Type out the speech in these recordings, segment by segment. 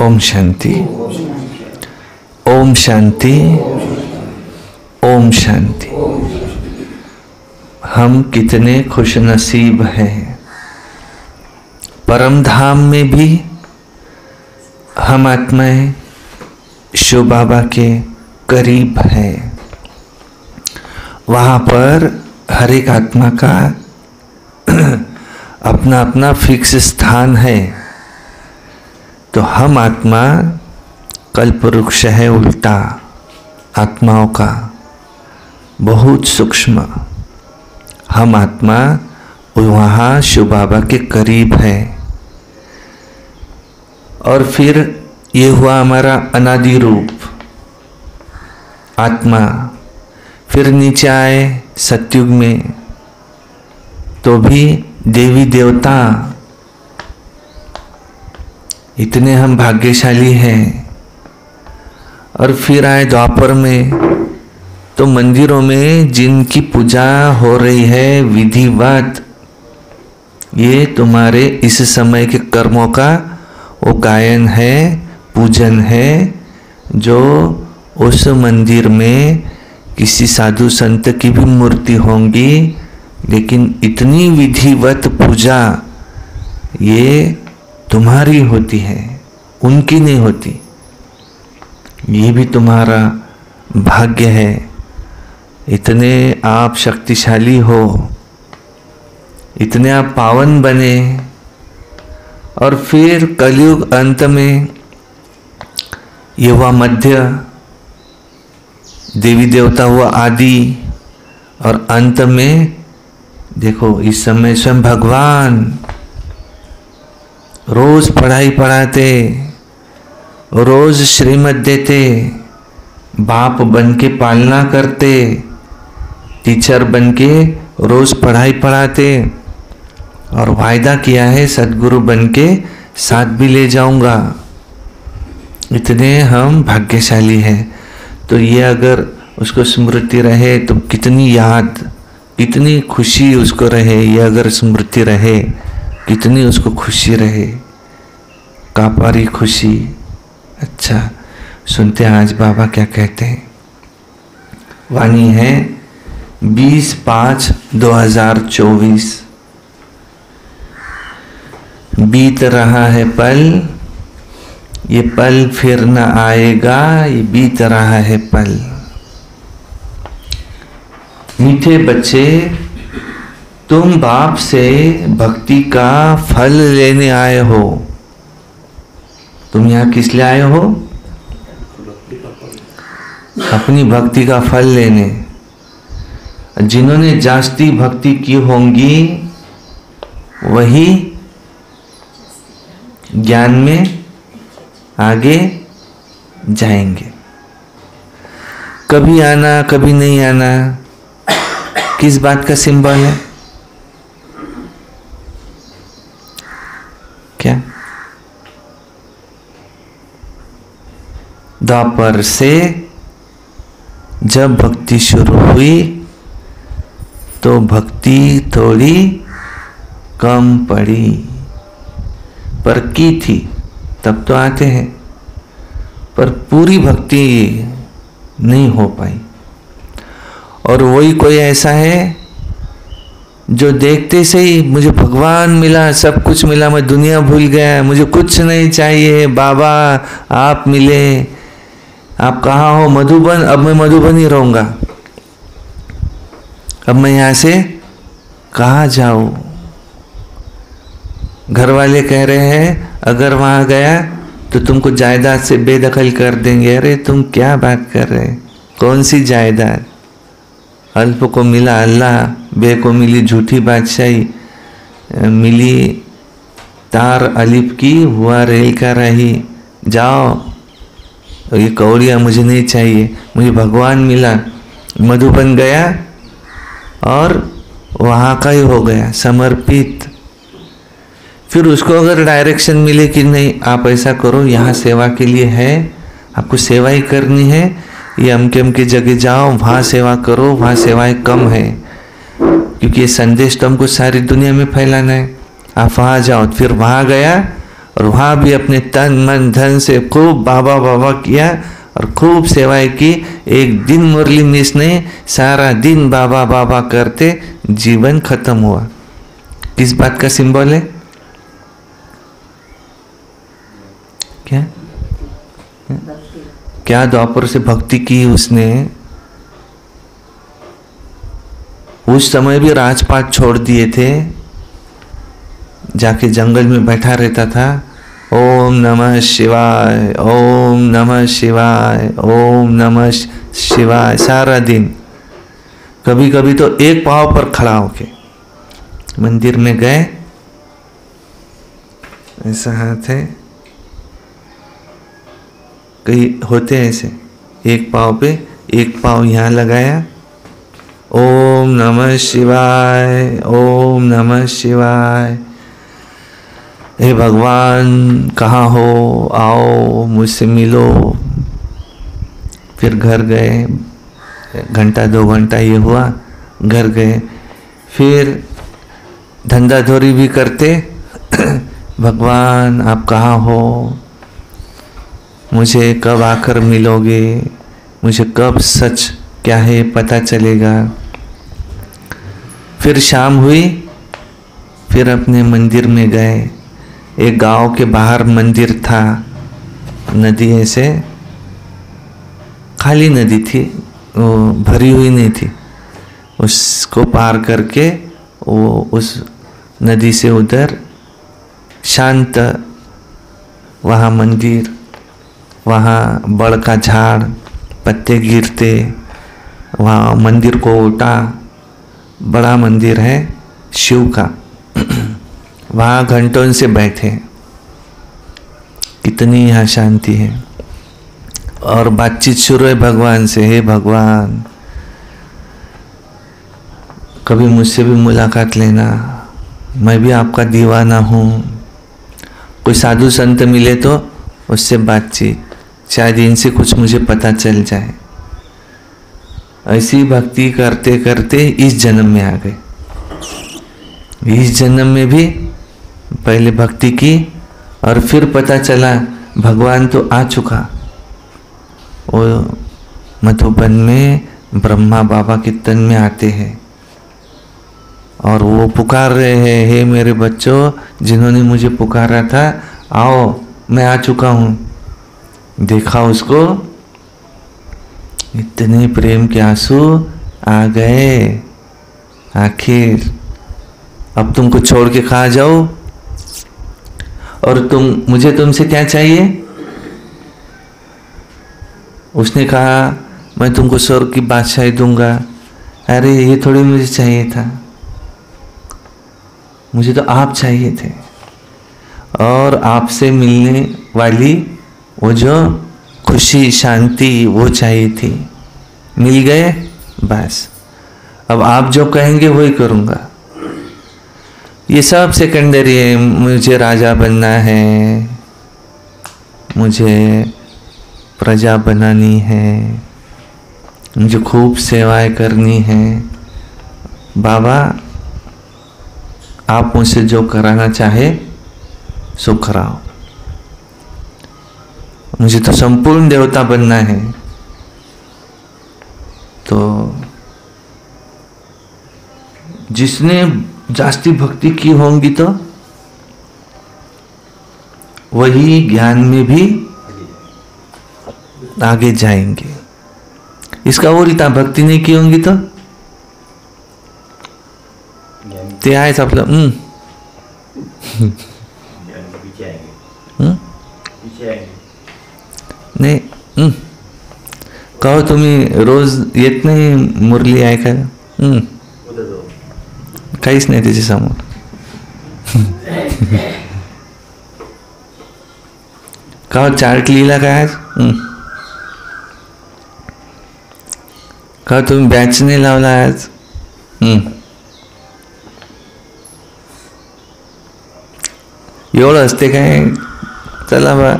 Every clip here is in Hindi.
ओम शांति, ओम शांति, ओम शांति। हम कितने खुशनसीब हैं। परम धाम में भी हम आत्माएं शिव बाबा के करीब है। वहाँ पर हर एक आत्मा का अपना अपना फिक्स स्थान है। तो हम आत्मा कल्पवृक्ष है उल्टा आत्माओं का, बहुत सूक्ष्म। हम आत्मा वहाँ शिव बाबा के करीब है। और फिर ये हुआ हमारा अनादि रूप आत्मा। फिर नीचे आए सतयुग में, तो भी देवी देवता, इतने हम भाग्यशाली हैं। और फिर आए द्वापर में, तो मंदिरों में जिनकी पूजा हो रही है विधिवत, ये तुम्हारे इस समय के कर्मों का वो गायन है, पूजन है, जो उस मंदिर में किसी साधु संत की भी मूर्ति होंगी, लेकिन इतनी विधिवत पूजा ये तुम्हारी होती है, उनकी नहीं होती। ये भी तुम्हारा भाग्य है। इतने आप शक्तिशाली हो, इतने आप पावन बने। और फिर कलयुग अंत में ये हुआ मध्य, देवी देवता हुआ आदि, और अंत में देखो इस समय स्वयं भगवान रोज पढ़ाई पढ़ाते, रोज श्रीमत देते, बाप बन के पालना करते, टीचर बन के रोज पढ़ाई पढ़ाते, और वायदा किया है सद्गुरु बन के साथ भी ले जाऊंगा। इतने हम भाग्यशाली हैं। तो ये अगर उसको स्मृति रहे तो कितनी याद, कितनी खुशी उसको रहे। ये अगर स्मृति रहे कितनी उसको खुशी रहे, कापारी खुशी। अच्छा सुनते हैं आज बाबा क्या कहते हैं। वाणी है 20/5/2024। बीत रहा है पल, ये पल फिर न आएगा, ये बीत रहा है पल। मीठे बच्चे, तुम बाप से भक्ति का फल लेने आए हो। तुम यहाँ किस लिए आए हो? अपनी भक्ति का फल लेने। जिन्होंने जास्ती भक्ति की होंगी वही ज्ञान में आगे जाएंगे। कभी आना कभी नहीं आना किस बात का सिंबल है? क्या? द्वापर से जब भक्ति शुरू हुई तो भक्ति थोड़ी कम पड़ी, पर की थी तब तो आते हैं, पर पूरी भक्ति नहीं हो पाई। और वही कोई ऐसा है जो देखते से ही मुझे भगवान मिला, सब कुछ मिला, मैं दुनिया भूल गया, मुझे कुछ नहीं चाहिए, बाबा आप मिले, आप कहाँ हो? मधुबन। अब मैं मधुबन ही रहूँगा, अब मैं यहाँ से कहाँ जाऊँ? घर वाले कह रहे हैं अगर वहाँ गया तो तुमको जायदाद से बेदखल कर देंगे। अरे तुम क्या बात कर रहे हैं? कौन सी जायदाद? अल्प को मिला अल्लाह, बे को मिली झूठी बादशाही, मिली तार अलिफ की, हुआ रेल का रही। जाओ, ये कौड़िया मुझे नहीं चाहिए, मुझे भगवान मिला। मधुबन गया और वहाँ का ही हो गया समर्पित। फिर उसको अगर डायरेक्शन मिले कि नहीं आप ऐसा करो, यहाँ सेवा के लिए है, आपको सेवा ही करनी है, ये अमके जगह जाओ, वहाँ सेवा करो, वहाँ सेवाएं कम है, क्योंकि ये संदेश तो हमको सारी दुनिया में फैलाना है, आप वहाँ जाओ। फिर वहाँ गया और वहाँ भी अपने तन मन धन से खूब बाबा बाबा किया और खूब सेवाएं की। एक दिन मुरली मिस नहीं, सारा दिन बाबा बाबा करते जीवन खत्म हुआ। किस बात का सिंबल है? क्या क्या द्वापर से भक्ति की उसने। उस समय भी राजपाट छोड़ दिए थे, जाके जंगल में बैठा रहता था। ओम नमः शिवाय, ओम नमः शिवाय, ओम नमः शिवाय सारा दिन। कभी कभी तो एक पांव पर खड़ा होके मंदिर में गए, ऐसा हाथ है, कई होते ऐसे, एक पांव पे एक पांव यहाँ लगाया, ओम नमः शिवाय, ओम नमः शिवाय। हे भगवान कहाँ हो, आओ मुझसे मिलो। फिर घर गए, घंटा 2 घंटा ये हुआ, घर गए, फिर धंधा धोरी भी करते। भगवान आप कहाँ हो, मुझे कब आकर मिलोगे, मुझे कब सच क्या है पता चलेगा। फिर शाम हुई, फिर अपने मंदिर में गए। एक गांव के बाहर मंदिर था, नदी ऐसे खाली नदी थी, वो भरी हुई नहीं थी। उसको पार करके वो उस नदी से उधर शांत, वहाँ मंदिर, वहाँ बड़ का झाड़, पत्ते गिरते, वहाँ मंदिर को उठा, बड़ा मंदिर है शिव का। वहाँ घंटों से बैठे, कितनी यहाँ शांति है। और बातचीत शुरू है भगवान से, हे भगवान कभी मुझसे भी मुलाकात लेना, मैं भी आपका दीवाना हूँ। कोई साधु संत मिले तो उससे बातचीत, शायद इनसे कुछ मुझे पता चल जाए। ऐसी भक्ति करते करते इस जन्म में आ गए। इस जन्म में भी पहले भक्ति की और फिर पता चला भगवान तो आ चुका। वो मधुबन में ब्रह्मा बाबा के तन में आते हैं और वो पुकार रहे हैं, हे मेरे बच्चों, जिन्होंने मुझे पुकारा था, आओ मैं आ चुका हूँ। देखा उसको, इतने प्रेम के आंसू आ गए। आखिर अब तुमको छोड़ के कहाँ जाओ, और मुझे तुमसे क्या चाहिए? उसने कहा मैं तुमको स्वर्ग की बादशाही दूंगा। अरे ये थोड़ी मुझे चाहिए था, मुझे तो आप चाहिए थे, और आपसे मिलने वाली वो जो खुशी शांति वो चाहिए थी। मिल गए, बस अब आप जो कहेंगे वही करूँगा। ये सब सेकेंडरी है। मुझे राजा बनना है, मुझे प्रजा बनानी है, मुझे खूब सेवाएं करनी है। बाबा आप मुझसे जो कराना चाहे सो कराओ, मुझे तो संपूर्ण देवता बनना है। तो जिसने जास्ती भक्ति की होंगी तो वही ज्ञान में भी आगे जाएंगे। इसका और इतना भक्ति नहीं की होंगी तो ते आए सब लोग नाही कहो तुम्ही रोज येत नाही मुरली ऐकायला? काहीच नाही त्याच्या समोर. का चार्ट लिहिला काय आज? का तुम्ही बॅच नाही लावला आज? एवढं असते काय? चला बा,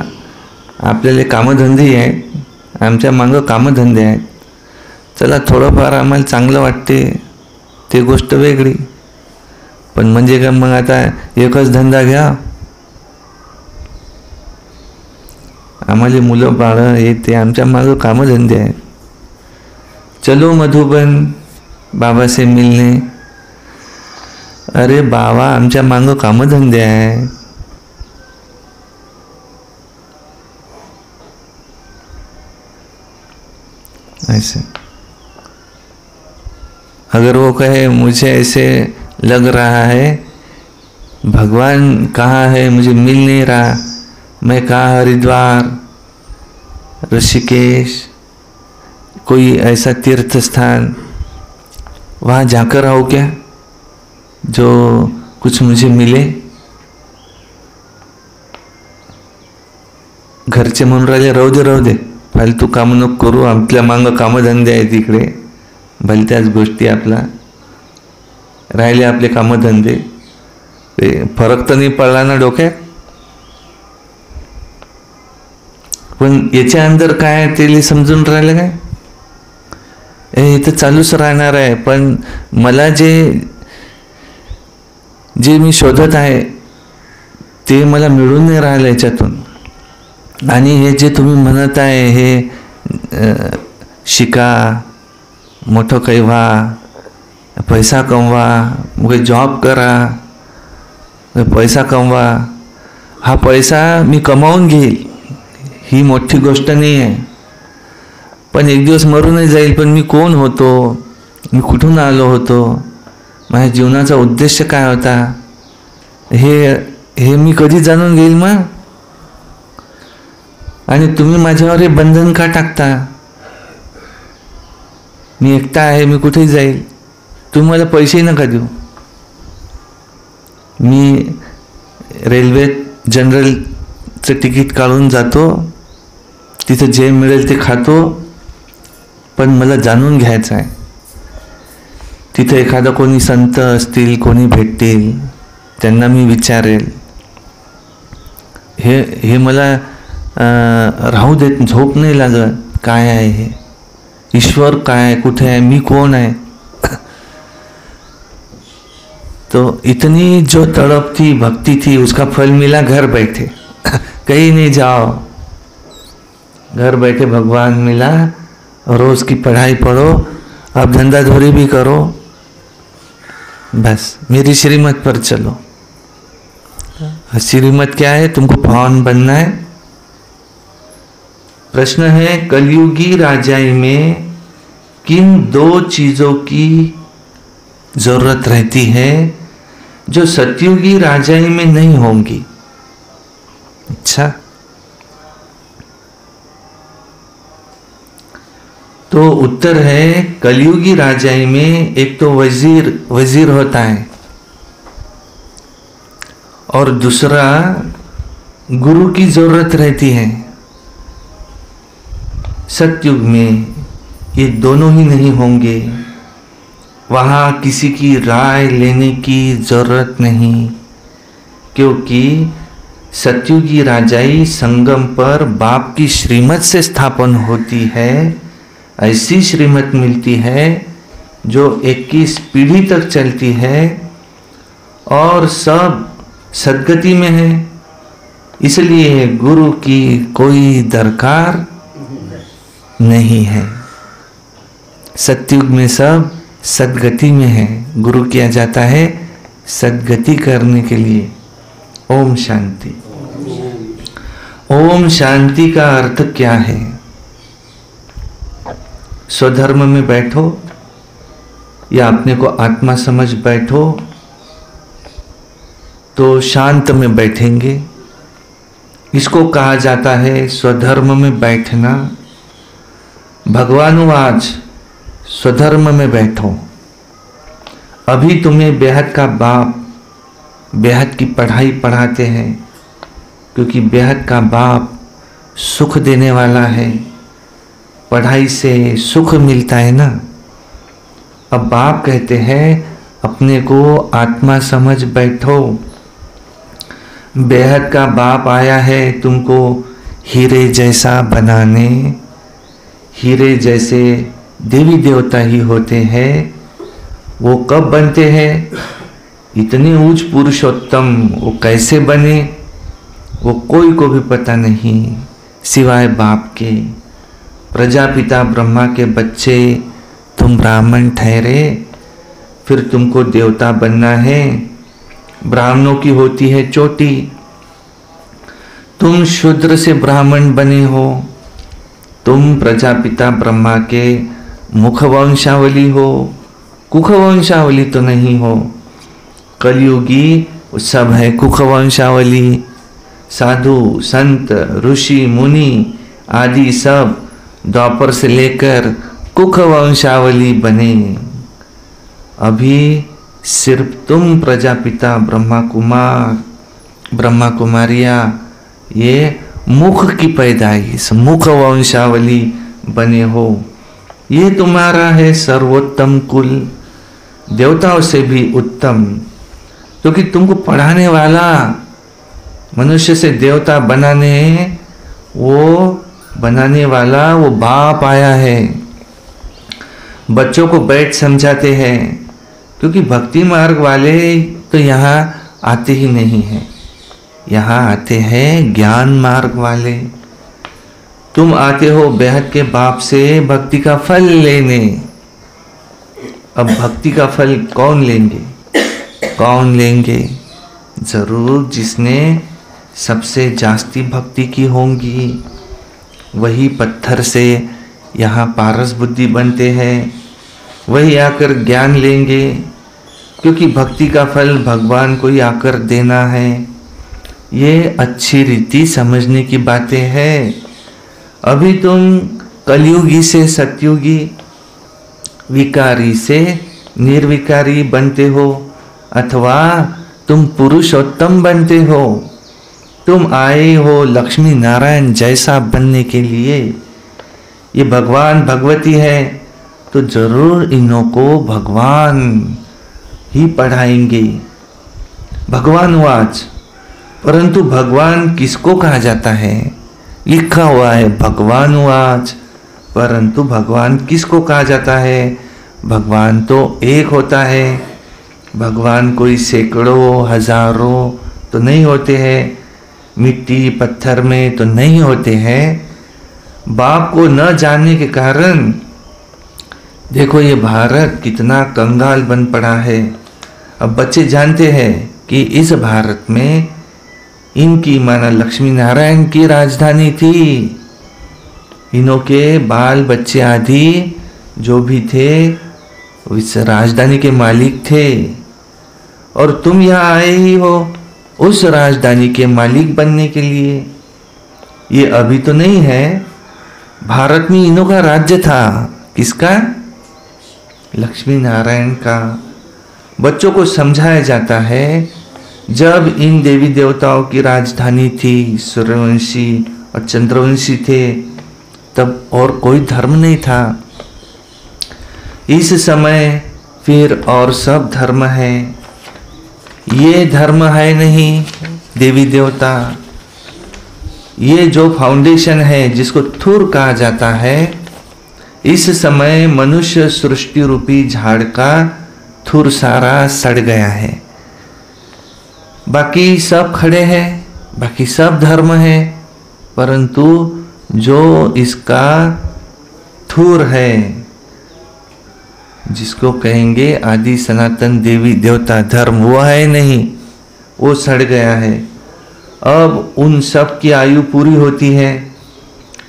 आपल्याला कामधंदे आहेत, आमच्या मागं कामधंदे आहेत. चला थोडंफार आम्हाला चांगलं वाटते ते गोष्ट वेगळी, पण म्हणजे काय मग आता एकच धंदा घ्या आम्हाला मुलं बाळं हे ते आमच्या मागं कामधंदे आहेत. चलो मधुबन बाबा से मिलने. अरे बाबा आमच्या मागं कामधंदे आहे. ऐसे अगर वो कहे मुझे ऐसे लग रहा है भगवान कहाँ है मुझे मिल नहीं रहा, मैं कहाँ हरिद्वार ऋषिकेश कोई ऐसा तीर्थ स्थान वहाँ जाकर आओ क्या जो कुछ मुझे मिले. घरचे म्हणून राहिले राहू दे फालतू काम नको करू, आपल्या मागं कामधंदे आहेत तिकडे, भलत्याच गोष्टी आपला राहिले आपले कामधंदे. ते फरक तर नाही पडला ना डोक्यात. पण याच्या अंदर काय ते समजून राहिलं काय, हे तर चालूच राहणार आहे. पण मला जे मी शोधत आहे ते मला मिळून नाही राहिलं याच्यातून. आणि हे जे तुम्ही म्हणत आहे हे शिका, मोठं काही व्हा, पैसा कमवा, मग जॉब करा, पैसा कमवा. हा पैसा मी कमावून घेईल ही मोठी गोष्ट नाही आहे. पण एक दिवस मरूनच जाईल. पण मी कोण होतो, मी कुठून आलो होतो, माझ्या जीवनाचा उद्देश काय होता हे मी कधी जाणून घेईल मग. आणि तुम्ही माझ्यावर हे बंधन का टाकता. मी एकटा आहे, मी कुठेही जाईल, तुम्ही मला पैसेही नका देऊ. मी रेल्वेत जनरलचं तिकीट काढून जातो, तिथं जे मिळेल ते खातो. पण मला जाणून घ्यायचं आहे, तिथं एखादा कोणी संत असतील, कोणी भेटतील, त्यांना मी विचारेल. हे मला राहू देत, झोप नाही लागत. काय आहे हे, ईश्वर काय आहे, कुठे आहे, मी कोण आहे. तो इतनी जो तड़प थी, भक्ति थी, उसका फल मिला घर बैठे. कहीं नहीं जाओ, घर बैठे भगवान मिला. रोज की पढ़ाई पढ़ो, अब धंधा धोरी भी करो, बस मेरी श्रीमत पर चलो. श्रीमत क्या है, तुमको पावन बनना है. प्रश्न है कलयुगी राजाई में किन दो चीजों की जरूरत रहती है जो सतयुगी राजाई में नहीं होंगी. अच्छा, तो उत्तर है कलयुगी राजाई में एक तो वजीर होता है और दूसरा गुरु की जरूरत रहती है. सतयुग में ये दोनों ही नहीं होंगे. वहाँ किसी की राय लेने की जरूरत नहीं, क्योंकि सतयुगी राजाई संगम पर बाप की श्रीमत से स्थापन होती है. ऐसी श्रीमत मिलती है जो 21 पीढ़ी तक चलती है और सब सद्गति में है. इसलिए गुरु की कोई दरकार नहीं है. सतयुग में सब सद्गति में है. गुरु किया जाता है सद्गति करने के लिए. ओम शांति. ओम शांति का अर्थ क्या है. स्वधर्म में बैठो या अपने को आत्मा समझ बैठो तो शांत में बैठेंगे. इसको कहा जाता है स्वधर्म में बैठना. भगवानुवाच स्वधर्म में बैठो. अभी तुम्हें बेहद का बाप बेहद की पढ़ाई पढ़ाते हैं, क्योंकि बेहद का बाप सुख देने वाला है. पढ़ाई से सुख मिलता है ना. अब बाप कहते हैं अपने को आत्मा समझ बैठो. बेहद का बाप आया है तुमको हीरे जैसा बनाने. हीरे जैसे देवी देवता ही होते हैं. वो कब बनते हैं, इतने ऊंच पुरुषोत्तम वो कैसे बने, वो कोई को भी पता नहीं. सिवाय बाप के। प्रजापिता ब्रह्मा के बच्चे तुम ब्राह्मण ठहरे, फिर तुमको देवता बनना है। ब्राह्मणों की होती है चोटी, तुम शूद्र से ब्राह्मण बने हो। तुम प्रजापिता ब्रह्मा के मुख वंशावली हो, कुख वंशावली तो नहीं हो। कलयुगी सब है कुख वंशावली। साधु संत ऋषि मुनि आदि सब द्वापर से लेकर कुख वंशावली बने। अभी सिर्फ तुम प्रजापिता ब्रह्मा कुमारिया ये मुख की पैदाइश, मुख वंशावली बने हो। ये तुम्हारा है सर्वोत्तम कुल, देवताओं से भी उत्तम। क्योंकि तुमको पढ़ाने वाला, मनुष्य से देवता बनाने वाला वो बाप आया है। बच्चों को बैठ समझाते हैं, क्योंकि भक्ति मार्ग वाले तो यहाँ आते ही नहीं हैं, यहाँ आते हैं ज्ञान मार्ग वाले। तुम आते हो बेहद के बाप से भक्ति का फल लेने। अब भक्ति का फल कौन लेंगे? जरूर जिसने सबसे जास्ती भक्ति की होंगी, वही पत्थर से यहाँ पारस बुद्धि बनते हैं, वही आकर ज्ञान लेंगे। क्योंकि भक्ति का फल भगवान को ही आकर देना है। ये अच्छी रीति समझने की बातें हैं। अभी तुम कलयुगी से सतयुगी, विकारी से निर्विकारी बनते हो, अथवा तुम पुरुषोत्तम बनते हो। तुम आए हो लक्ष्मी नारायण जैसा बनने के लिए। ये भगवान भगवती है तो जरूर इन्हों को भगवान ही पढ़ाएंगे। भगवान वाच, परंतु भगवान किसको कहा जाता है? लिखा हुआ है भगवान वाच, परंतु भगवान किसको कहा जाता है? भगवान तो एक होता है। भगवान कोई सैकड़ों हजारों तो नहीं होते हैं, मिट्टी पत्थर में तो नहीं होते हैं। बाप को न जानने के कारण देखो ये भारत कितना कंगाल बन पड़ा है। अब बच्चे जानते हैं कि इस भारत में इनकी माना लक्ष्मी नारायण की राजधानी थी। इन्हों के बाल बच्चे आदि जो भी थे इस राजधानी के मालिक थे, और तुम यहाँ आए ही हो उस राजधानी के मालिक बनने के लिए। ये अभी तो नहीं है, भारत में इन्हों का राज्य था। किसका? लक्ष्मी नारायण का। बच्चों को समझाया जाता है जब इन देवी देवताओं की राजधानी थी, सूर्यवंशी और चंद्रवंशी थे, तब और कोई धर्म नहीं था। इस समय फिर और सब धर्म है। ये धर्म है नहीं देवी देवता। ये जो फाउंडेशन है जिसको थुर कहा जाता है, इस समय मनुष्य सृष्टि रूपी झाड़ का थुर सारा सड़ गया है। बाकी सब खड़े हैं, बाकी सब धर्म है, परंतु जो इसका थुर है, जिसको कहेंगे आदि सनातन देवी देवता धर्म, वो है नहीं, वो सड़ गया है। अब उन सब की आयु पूरी होती है।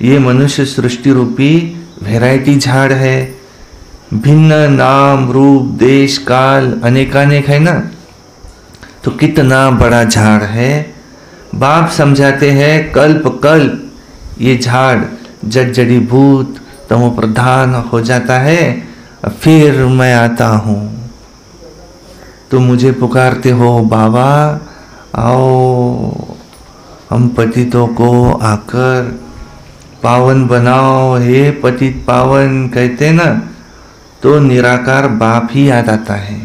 ये मनुष्य सृष्टि रूपी वैरायटी झाड़ है, भिन्न नाम रूप देश काल अनेकानेक है ना, तो कितना बड़ा झाड़ है। बाप समझाते हैं कल्प कल्प ये झाड़ जड़ीभूत तमो प्रधान हो जाता है, फिर मैं आता हूँ। तुम मुझे पुकारते हो बाबा आओ, हम पतितों को आकर पावन बनाओ, हे पतित पावन कहते ना, तो निराकार बाप ही याद आता है।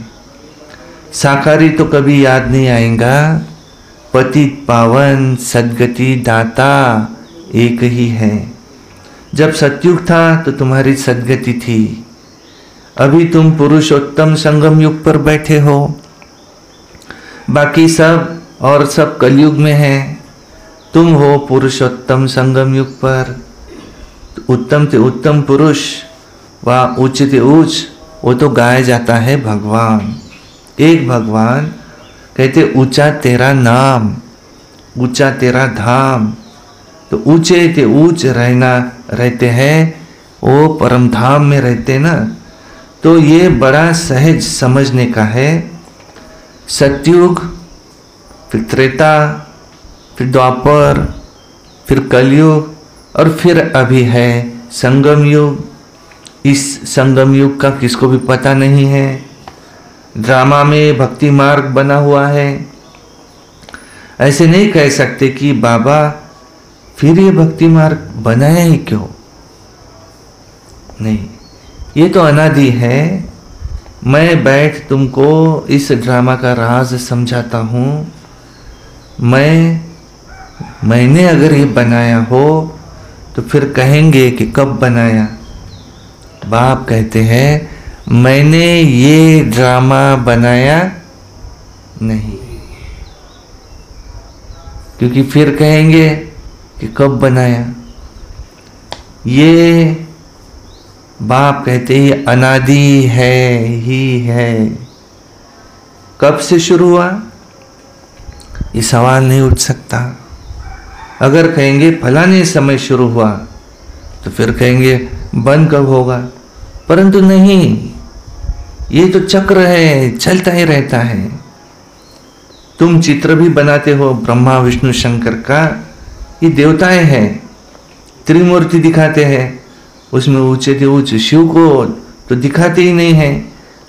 साकारी तो कभी याद नहीं आएगा। पतित पावन सद्गति दाता एक ही है। जब सतयुग था तो तुम्हारी सद्गति थी, अभी तुम पुरुषोत्तम संगम युग पर बैठे हो। बाकी सब और सब कलयुग में है। तुम हो पुरुषोत्तम संगम युग पर। उत्तम से उत्तम पुरुष व उच्च से उच्च, वो तो गाया जाता है भगवान, एक भगवान। कहते ऊंचा तेरा नाम, ऊंचा तेरा धाम। तो ऊंचे ते ऊंच रहते हैं, वो परम धाम में रहते ना। तो ये बड़ा सहज समझने का है। सतयुग, फिर त्रेता, फिर द्वापर, फिर कलयुग, और फिर अभी है संगम युग। इस संगम युग का किसको भी पता नहीं है। ड्रामा में भक्ति मार्ग बना हुआ है। ऐसे नहीं कह सकते कि बाबा फिर ये भक्ति मार्ग बनाया ही क्यों। नहीं, ये तो अनादि है। मैं बैठ तुमको इस ड्रामा का राज समझाता हूँ। मैंने अगर ये बनाया हो तो फिर कहेंगे कि कब बनाया। बाप कहते हैं मैंने ये ड्रामा बनाया नहीं, क्योंकि फिर कहेंगे कि कब बनाया। ये बाप कहते हैं ये अनादि है ही है। कब से शुरू हुआ ये सवाल नहीं उठ सकता। अगर कहेंगे फलाने समय शुरू हुआ तो फिर कहेंगे बंद कब होगा। परंतु नहीं, ये तो चक्र है, चलता ही रहता है। तुम चित्र भी बनाते हो ब्रह्मा विष्णु शंकर का, ये देवताएं हैं, त्रिमूर्ति दिखाते हैं। उसमें ऊंचे से ऊंचे शिव को तो दिखाते ही नहीं है,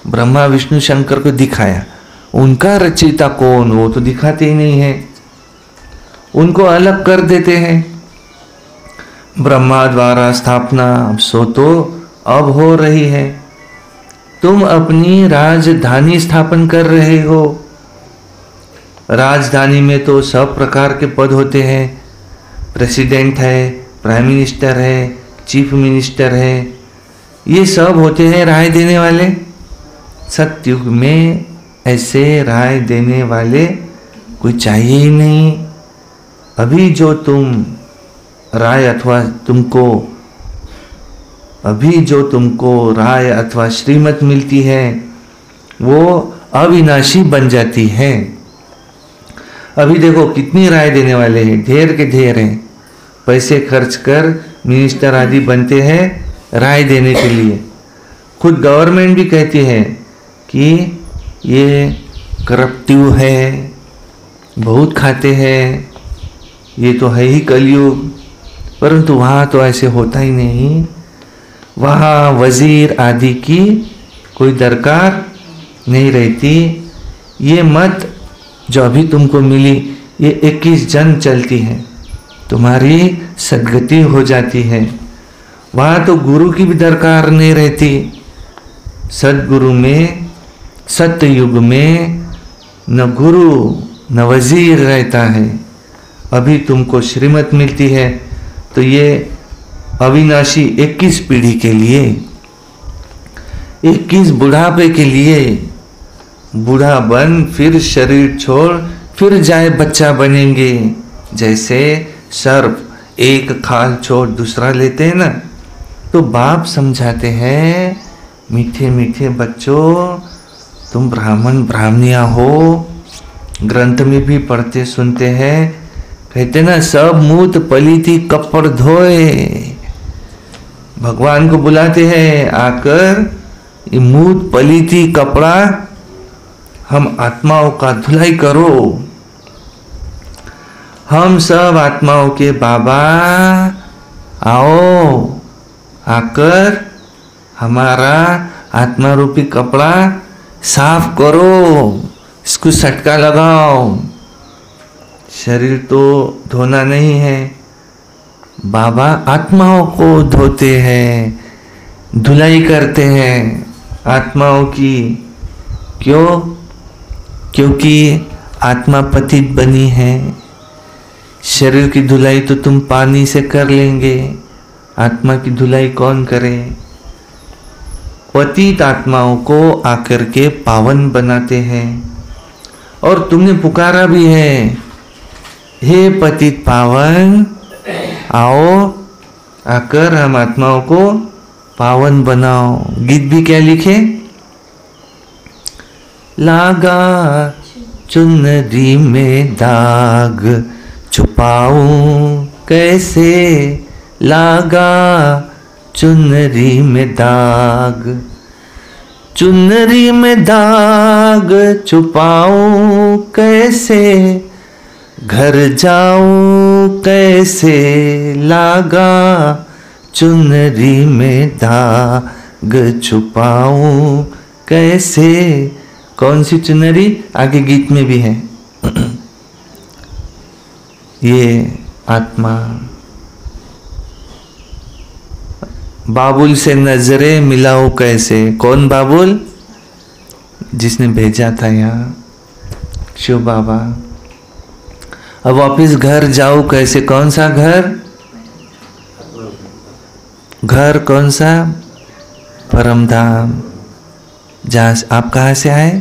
ब्रह्मा विष्णु शंकर को दिखाया। उनका रचयिता कौन, वो तो दिखाते ही नहीं है, उनको अलग कर देते हैं। ब्रह्मा द्वारा स्थापना सो तो अब हो रही है। तुम अपनी राजधानी स्थापन कर रहे हो। राजधानी में तो सब प्रकार के पद होते हैं। प्रेसिडेंट है, प्राइम मिनिस्टर है, चीफ मिनिस्टर है, ये सब होते हैं राय देने वाले। सतयुग में ऐसे राय देने वाले कोई चाहिए ही नहीं। अभी जो तुम राय तुमको राय अथवा श्रीमत मिलती है वो अविनाशी बन जाती है। अभी देखो कितनी राय देने वाले हैं, ढेर के ढेर हैं। पैसे खर्च कर मिनिस्टर आदि बनते हैं राय देने के लिए। खुद गवर्नमेंट भी कहती है कि ये करप्टिव है, बहुत खाते हैं, ये तो है ही कलयुग। परंतु वहाँ तो ऐसे होता ही नहीं। वहाँ वजीर आदि की कोई दरकार नहीं रहती। ये मत जो अभी तुमको मिली, ये 21 जन चलती है, तुम्हारी सद्गति हो जाती है। वहाँ तो गुरु की भी दरकार नहीं रहती। सदगुरु में, सत्ययुग में न गुरु न वजीर रहता है। अभी तुमको श्रीमत मिलती है तो ये अविनाशी 21 पीढ़ी के लिए, 21 बुढ़ापे के लिए। बूढ़ा बन फिर शरीर छोड़ फिर जाए बच्चा बनेंगे। जैसे सर्प एक खाल छोड़ दूसरा लेते हैं ना, तो बाप समझाते हैं मीठे मीठे बच्चों, तुम ब्राह्मण ब्राह्मणिया हो। ग्रंथ में भी पढ़ते सुनते हैं, कहते ना सब मूत पलीती कपड़ धोए। भगवान को बुलाते हैं आकर, ये मूत पलीती कपड़ा हम आत्माओं का धुलाई करो। हम सब आत्माओं के बाबा आओ, आकर हमारा आत्मा रूपी कपड़ा साफ करो, इसको सटका लगाओ। शरीर तो धोना नहीं है, बाबा आत्माओं को धोते हैं, धुलाई करते हैं आत्माओं की। क्यों? क्योंकि आत्मा पतित बनी है। शरीर की धुलाई तो तुम पानी से कर लेंगे, आत्मा की धुलाई कौन करे? पतित आत्माओं को आकर के पावन बनाते हैं। और तुमने पुकारा भी है हे पतित पावन, आओ आकर हम आत्माओं को पावन बनाओ। गीत भी क्या लिखे? लागा चुनरी में दाग, छुपाऊं कैसे? लागा चुनरी में दाग, चुनरी में दाग छुपाऊं कैसे? घर जाऊं कैसे? लागा चुनरी में दाग छुपाऊं कैसे? कौन सी चुनरी? आगे गीत में भी है। ये आत्मा बाबुल से नजरे मिलाऊं कैसे? कौन बाबुल? जिसने भेजा था यहाँ, शिव बाबा। अब वापिस घर जाऊं कैसे? कौन सा घर? घर कौन सा? परमधाम। जहाँ आप कहाँ से आए?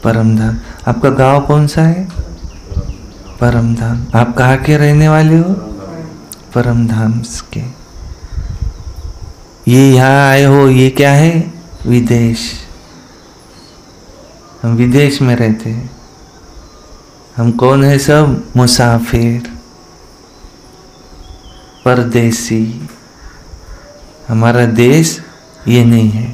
परमधाम। आपका गांव कौन सा है? परमधाम। आप कहाँ के रहने वाले हो? परमधाम के। ये यहाँ आए हो, ये क्या है? विदेश। हम विदेश में रहते हैं। हम कौन है? सब मुसाफिर, परदेसी। हमारा देश ये नहीं है।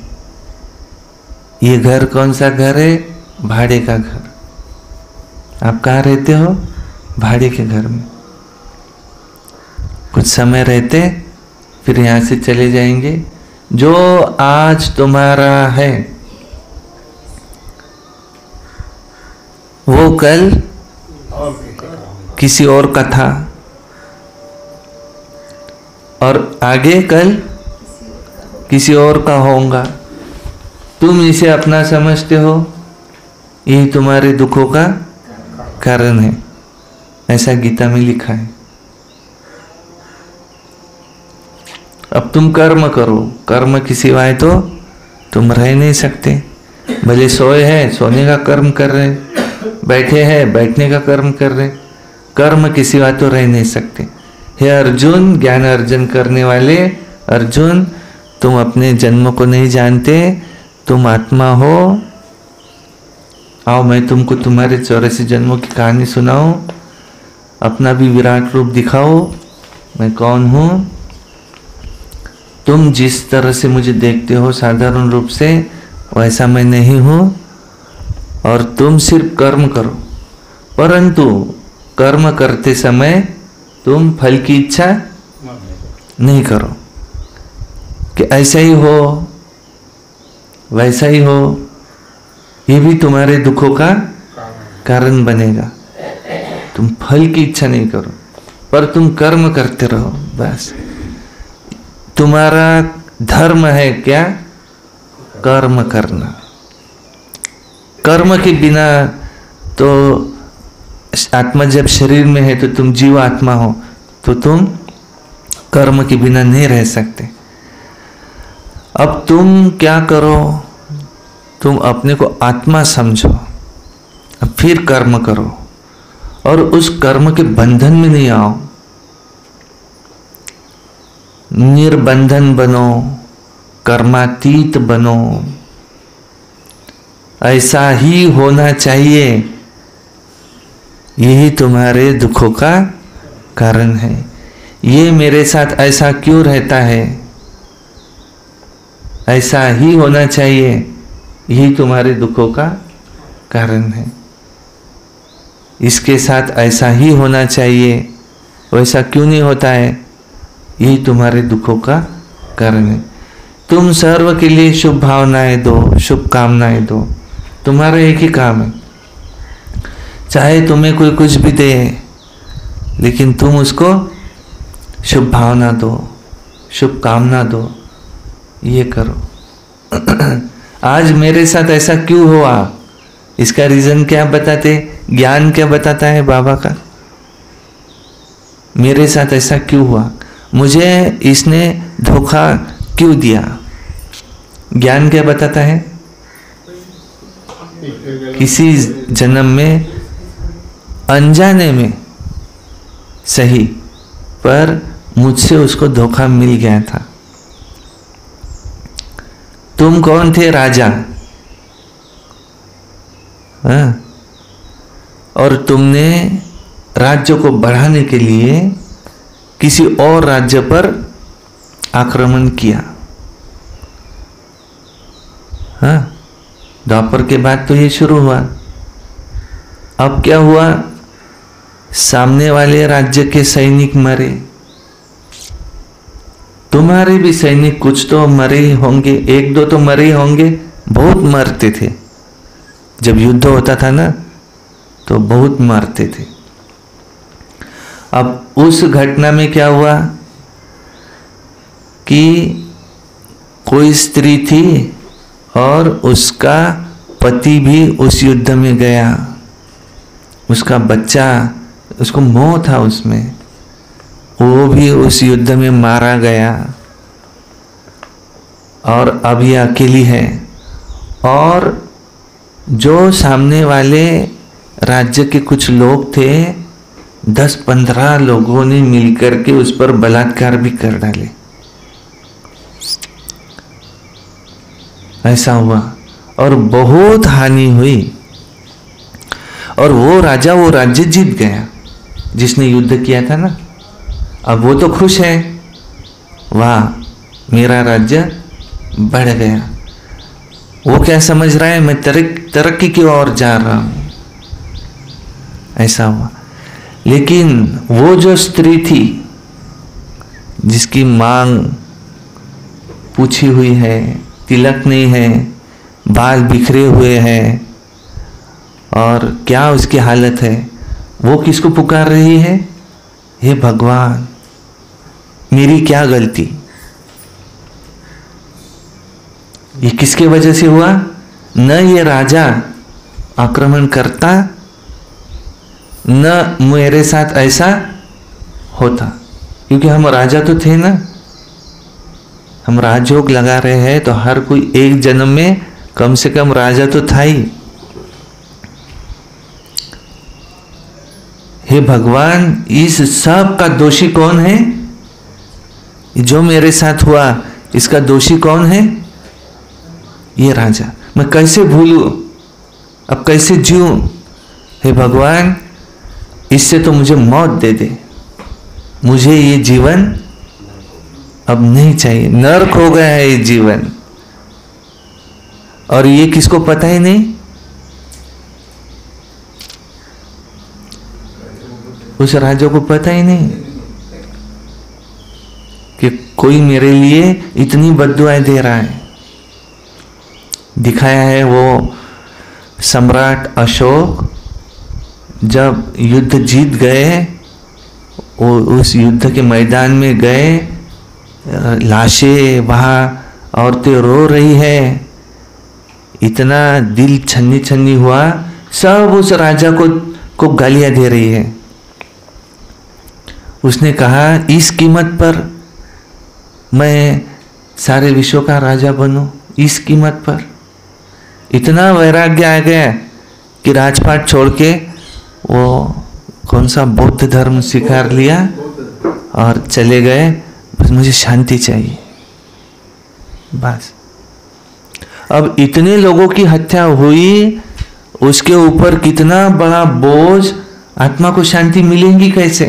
ये घर कौन सा घर है? भाड़े का घर। आप कहाँ रहते हो? भाड़े के घर में। कुछ समय रहते, फिर यहाँ से चले जाएंगे। जो आज तुम्हारा है वो कल किसी और का था, और आगे कल किसी और का होगा। तुम इसे अपना समझते हो, यही तुम्हारे दुखों का कारण है। ऐसा गीता में लिखा है। अब तुम कर्म करो, कर्म के सिवाय तो तुम रह नहीं सकते। भले सोए हैं, सोने का कर्म कर रहे, बैठे हैं, बैठने का कर्म कर रहे। कर्म के सिवा तो रह नहीं सकते। हे अर्जुन, ज्ञान अर्जन करने वाले अर्जुन, तुम अपने जन्म को नहीं जानते, तुम आत्मा हो। आओ मैं तुमको तुम्हारे 84 जन्मों की कहानी सुनाऊं, अपना भी विराट रूप दिखाओ, मैं कौन हूं। तुम जिस तरह से मुझे देखते हो साधारण रूप से, वैसा मैं नहीं हूं। और तुम सिर्फ कर्म करो, परंतु कर्म करते समय तुम फल की इच्छा नहीं करो कि ऐसा ही हो वैसा ही हो। ये भी तुम्हारे दुखों का कारण बनेगा। तुम फल की इच्छा नहीं करो, पर तुम कर्म करते रहो, बस। तुम्हारा धर्म है क्या? कर्म करना। कर्म के बिना तो आत्मा जब शरीर में है तो तुम जीव आत्मा हो, तो तुम कर्म के बिना नहीं रह सकते। अब तुम क्या करो? तुम अपने को आत्मा समझो, अब फिर कर्म करो, और उस कर्म के बंधन में नहीं आओ। निर्बंधन बनो, कर्मातीत बनो। ऐसा ही होना चाहिए। यही तुम्हारे दुखों का कारण है। ये मेरे साथ ऐसा क्यों रहता है? ऐसा ही होना चाहिए, यही तुम्हारे दुखों का कारण है। इसके साथ ऐसा ही होना चाहिए, वैसा क्यों नहीं होता है? यही तुम्हारे दुखों का कारण है। तुम सर्व के लिए शुभ भावनाएं दो, शुभकामनाएं दो। तुम्हारा एक ही काम है, चाहे तुम्हें कोई कुछ भी दे, लेकिन तुम उसको शुभ भावना दो, शुभकामना दो, ये करो। आज मेरे साथ ऐसा क्यों हुआ? इसका रीजन क्या बताते? ज्ञान क्या बताता है बाबा का? मेरे साथ ऐसा क्यों हुआ? मुझे इसने धोखा क्यों दिया? ज्ञान क्या बताता है? किसी जन्म में अनजाने में सही, पर मुझसे उसको धोखा मिल गया था। तुम कौन थे? राजा। हाँ? और तुमने राज्य को बढ़ाने के लिए किसी और राज्य पर आक्रमण किया। हाँ, द्वापर के बाद तो ये शुरू हुआ। अब क्या हुआ? सामने वाले राज्य के सैनिक मरे, तुम्हारे भी सैनिक कुछ तो मरे ही होंगे, एक दो तो मरे ही होंगे, बहुत मरते थे। जब युद्ध होता था ना तो बहुत मरते थे। अब उस घटना में क्या हुआ कि कोई स्त्री थी और उसका पति भी उस युद्ध में गया, उसका बच्चा, उसको मोह था उसमें, वो भी उस युद्ध में मारा गया और अब ये अकेली है। और जो सामने वाले राज्य के कुछ लोग थे, 10-15 लोगों ने मिलकर के उस पर बलात्कार भी कर डाले। ऐसा हुआ और बहुत हानि हुई। और वो राजा वो राज्य जीत गया जिसने युद्ध किया था ना। अब वो तो खुश है, वाह मेरा राज्य बढ़ गया। वो क्या समझ रहा है, मैं तरक्की की ओर जा रहा हूं। ऐसा हुआ। लेकिन वो जो स्त्री थी जिसकी मांग पूछी हुई है, तिलक नहीं है, बाल बिखरे हुए हैं और क्या उसकी हालत है, वो किसको पुकार रही है? हे भगवान, मेरी क्या गलती? ये किसके वजह से हुआ? न ये राजा आक्रमण करता, न मेरे साथ ऐसा होता, क्योंकि हम राजा तो थे ना। हम राजयोग लगा रहे हैं तो हर कोई एक जन्म में कम से कम राजा तो था ही। हे भगवान, इस सब का दोषी कौन है? जो मेरे साथ हुआ इसका दोषी कौन है? ये राजा। मैं कैसे भूलूं? अब कैसे जीऊं? हे भगवान, इससे तो मुझे मौत दे दे, मुझे ये जीवन अब नहीं चाहिए। नर्क हो गया है ये जीवन। और ये किसको पता ही नहीं? उस राजा को पता ही नहीं कि कोई मेरे लिए इतनी बद्दुआएं दे रहा है। दिखाया है वो सम्राट अशोक जब युद्ध जीत गए, वो उस युद्ध के मैदान में गए, लाशें वहाँ, औरतें रो रही है, इतना दिल छन्नी छन्नी हुआ। सब उस राजा को गालियां दे रही है। उसने कहा इस कीमत पर मैं सारे विश्व का राजा बनूं, इस कीमत पर। इतना वैराग्य आ गया कि राजपाट छोड़ के वो कौन सा बौद्ध धर्म स्वीकार लिया और चले गए। बस मुझे शांति चाहिए, बस। अब इतने लोगों की हत्या हुई, उसके ऊपर कितना बड़ा बोझ, आत्मा को शांति मिलेगी कैसे?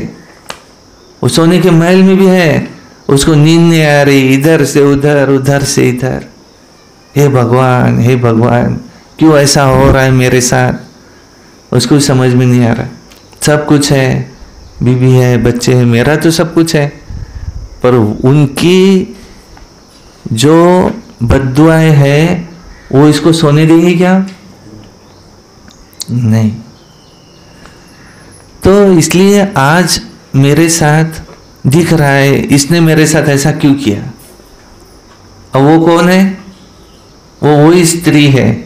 वो सोने के महल में भी है, उसको नींद नहीं आ रही, इधर से उधर, उधर से इधर। हे भगवान, हे भगवान, क्यों ऐसा हो रहा है मेरे साथ? उसको समझ में नहीं आ रहा। सब कुछ है, बीवी है, बच्चे हैं, मेरा तो सब कुछ है, पर उनकी जो बद्दुआएं है वो इसको सोने देगी क्या? नहीं। तो इसलिए आज मेरे साथ दिख रहा है, इसने मेरे साथ ऐसा क्यों किया? अब वो कौन है? वो वही स्त्री है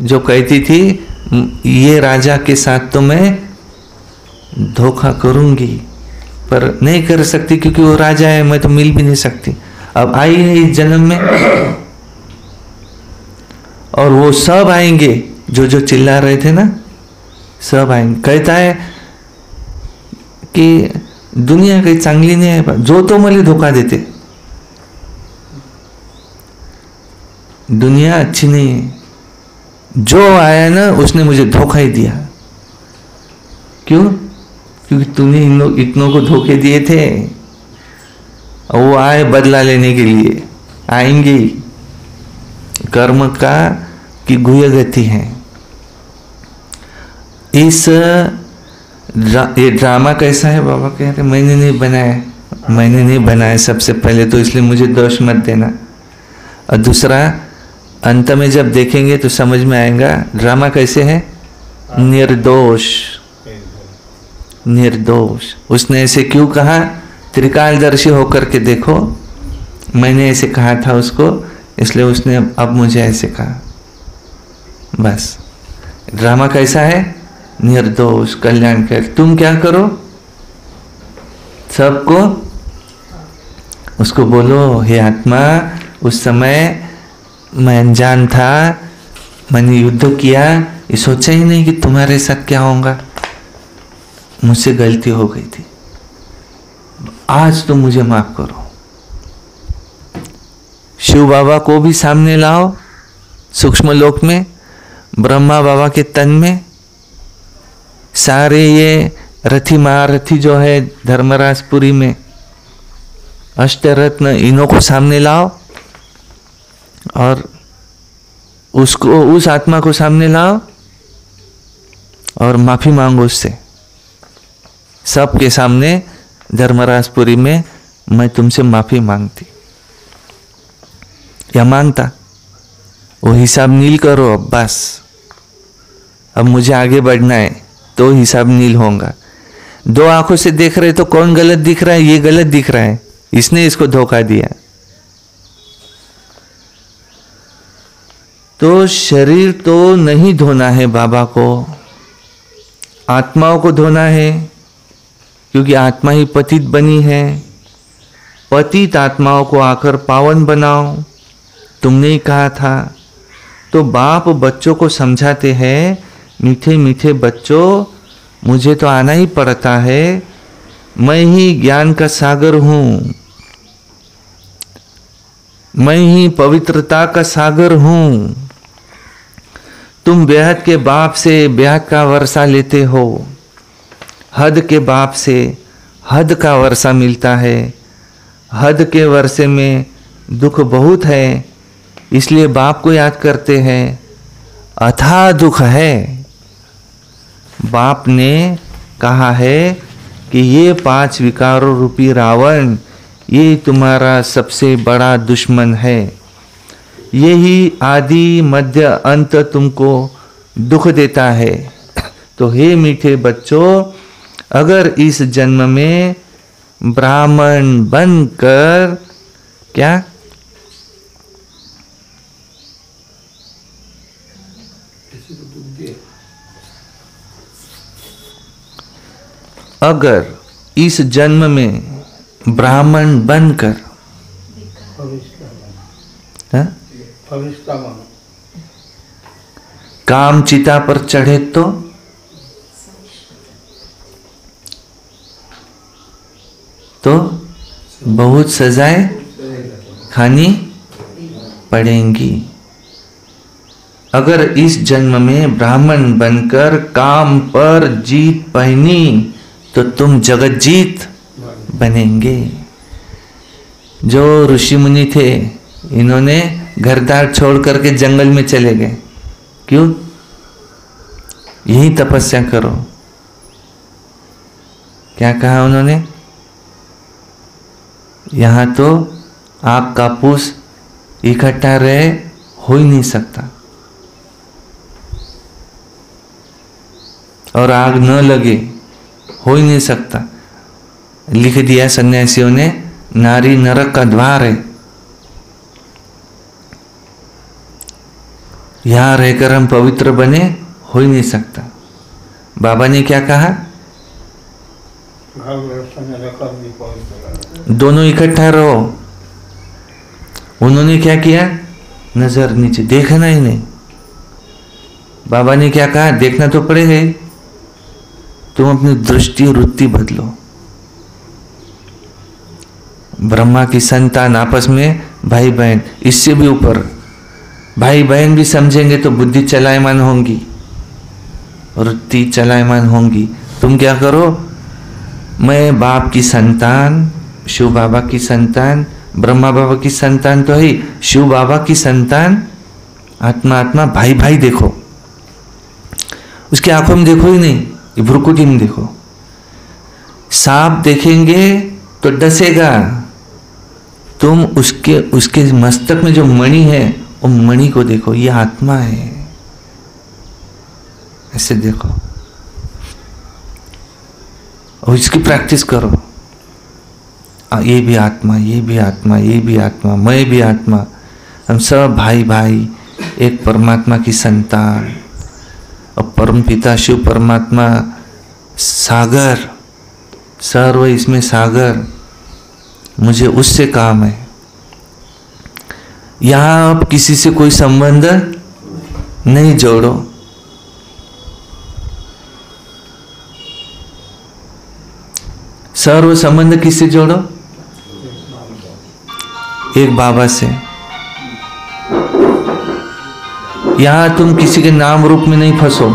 जो कहती थी ये राजा के साथ तो मैं धोखा करूंगी, पर नहीं कर सकती क्योंकि वो राजा है, मैं तो मिल भी नहीं सकती। अब आई है इस जन्म में, और वो सब आएंगे जो जो चिल्ला रहे थे ना, सब आएंगे। कहता है कि दुनिया काही चांगली नाही आहे, जो तो मला धोखा देते, दुनिया अच्छी नहीं है। जो आया ना उसने मुझे धोखा ही दिया। क्यों? क्योंकि तूने इतनों को धोखे दिए थे, और वो आए बदला लेने के लिए, आएंगे। कर्म का की गुह्य गति है। ये ड्रामा कैसा है? बाबा कह रहे मैंने नहीं बनाया, मैंने नहीं बनाया सबसे पहले तो, इसलिए मुझे दोष मत देना। और दूसरा, अंत में जब देखेंगे तो समझ में आएगा ड्रामा कैसे है। निर्दोष, निर्दोष। उसने ऐसे क्यों कहा? त्रिकालदर्शी होकर के देखो, मैंने ऐसे कहा था उसको, इसलिए उसने अब मुझे ऐसे कहा। बस ड्रामा कैसा है? निर्दोष, कल्याणकारी। तुम क्या करो? सबको उसको बोलो, हे आत्मा, उस समय मैं अनजान था, मैंने युद्ध किया, ये सोचा ही नहीं कि तुम्हारे साथ क्या होगा, मुझसे गलती हो गई थी, आज तुम मुझे माफ करो। शिव बाबा को भी सामने लाओ सूक्ष्म लोक में, ब्रह्मा बाबा के तन में, सारे ये रथी महारथी जो है धर्मराजपुरी में, अष्टरत्न, इन्हों को सामने लाओ और उसको, उस आत्मा को सामने लाओ और माफी मांगो उससे, सबके सामने धर्मराजपुरी में, मैं तुमसे माफी मांगती या मांगता। वो हिसाब नील करो अब, बस अब मुझे आगे बढ़ना है तो हिसाब नील होगा। दो आंखों से देख रहे तो कौन गलत दिख रहा है? ये गलत दिख रहा है, इसने इसको धोखा दिया। तो शरीर तो नहीं धोना है बाबा को, आत्माओं को धोना है, क्योंकि आत्मा ही पतित बनी है। पतित आत्माओं को आकर पावन बनाओ, तुमने ही कहा था। तो बाप बच्चों को समझाते हैं, मीठे मीठे बच्चों, मुझे तो आना ही पड़ता है, मैं ही ज्ञान का सागर हूं, मैं ही पवित्रता का सागर हूं। तुम बेहद के बाप से बेहद का वर्षा लेते हो, हद के बाप से हद का वर्षा मिलता है। हद के वर्षे में दुख बहुत है, इसलिए बाप को याद करते हैं। अथाह दुख है। बाप ने कहा है कि ये 5 विकारों रूपी रावण, ये तुम्हारा सबसे बड़ा दुश्मन है, यही आदि मध्य अंत तुमको दुख देता है। तो हे मीठे बच्चों, अगर इस जन्म में ब्राह्मण बनकर क्या अगर इस जन्म में ब्राह्मण बनकर काम चिता पर चढ़े तो बहुत सजाएं खानी पड़ेंगी। अगर इस जन्म में ब्राह्मण बनकर काम पर जीत पहनी तो तुम जगत जीत बनेंगे। जो ऋषि मुनि थे, इन्होंने घरदार छोड़ करके जंगल में चले गए। क्यों? यही तपस्या करो। क्या कहा उन्होंने? यहां तो आग का पूस इकट्ठा रहे, हो ही नहीं सकता, और आग न लगे, हो ही नहीं सकता। लिख दिया सन्यासियों ने, नारी नरक का द्वार है, यहां रहकर हम पवित्र बने, हो ही नहीं सकता। बाबा ने क्या कहा? दोनों इकट्ठा रहो। उन्होंने क्या किया? नजर नीचे, देखना ही नहीं। बाबा ने क्या कहा? देखना तो पड़ेगा ही, तुम अपनी दृष्टि वृत्ति बदलो। ब्रह्मा की संतान आपस में भाई बहन, इससे भी ऊपर भाई बहन भी समझेंगे तो बुद्धि चलायमान होंगी, वृत्ति चलायमान होंगी। तुम क्या करो, मैं बाप की संतान, शिव बाबा की संतान, ब्रह्मा बाबा की संतान तो है, शिव बाबा की संतान, आत्मा आत्मा भाई भाई देखो। उसकी आंखों में देखो ही नहीं, भ्रुकुटी में देखो। सांप देखेंगे तो डसेगा, तुम उसके मस्तक में जो मणि है वो मणि को देखो, ये आत्मा है, ऐसे देखो और इसकी प्रैक्टिस करो। ये भी आत्मा, ये भी आत्मा, ये भी आत्मा, मैं भी आत्मा, हम सब भाई भाई एक परमात्मा की संतान। और परम पिता शिव परमात्मा सागर, सर्व इसमें सागर, मुझे उससे काम है। यहां अब किसी से कोई संबंध नहीं जोड़ो। सर्व संबंध किससे जोड़ो? एक बाबा से। यहां तुम किसी के नाम रूप में नहीं फंसो।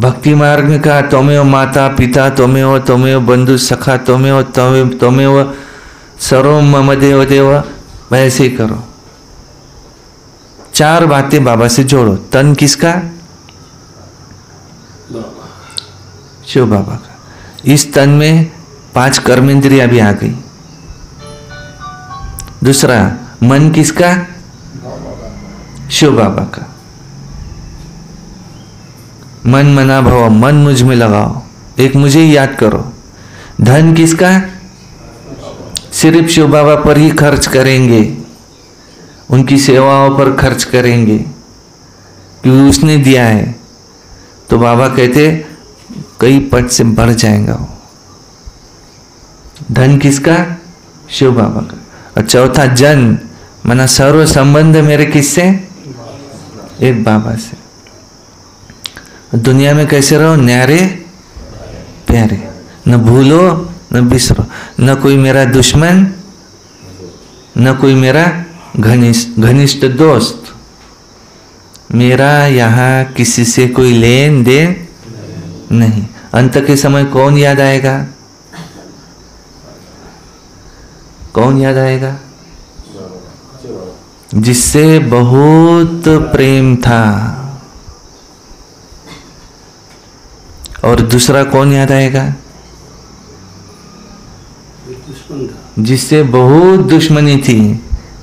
भक्ति मार्ग में कहा त्वमेव माता पिता, त्वमेव बंधु सखा, त्वमेव सर्व मम देव देव, वैसे ही करो। चार बातें बाबा से जोड़ो। तन किसका? शिव बाबा का। इस तन में 5 कर्मेंद्रियां भी आ गई। दूसरा, मन किसका? शिव बाबा का। मन मना भव, मन मुझ में लगाओ, एक मुझे ही याद करो। धन किसका? सिर्फ शिव बाबा पर ही खर्च करेंगे, उनकी सेवाओं पर खर्च करेंगे क्योंकि उसने दिया है। तो बाबा कहते कई पट से बढ़ जाएगा वो। धन किसका? शिव बाबा का। और चौथा जन, माना सर्व संबंध मेरे किससे? एक बाबा से। दुनिया में कैसे रहो? न्यारे प्यारे, न भूलो न बिसरो, न कोई मेरा दुश्मन न कोई मेरा घनिष्ठ दोस्त। मेरा यहाँ किसी से कोई लेन देन नहीं। अंत के समय कौन याद आएगा? कौन याद आएगा? जिससे बहुत प्रेम था। और दूसरा कौन याद आएगा? जिससे बहुत दुश्मनी थी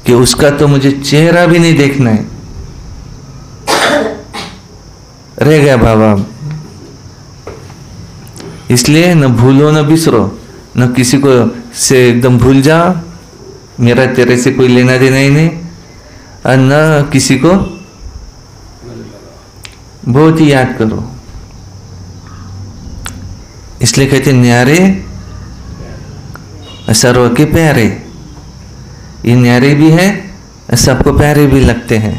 कि उसका तो मुझे चेहरा भी नहीं देखना है। रह गया बाबा। इसलिए न भूलो न बिसरो, न किसी को से एकदम भूल जाओ, मेरा तेरे से कोई लेना देना ही नहीं, और न किसी को बहुत ही याद करो। इसलिए कहते न्यारे सर्व के प्यारे। ये न्यारे भी है, सबको प्यारे भी लगते हैं।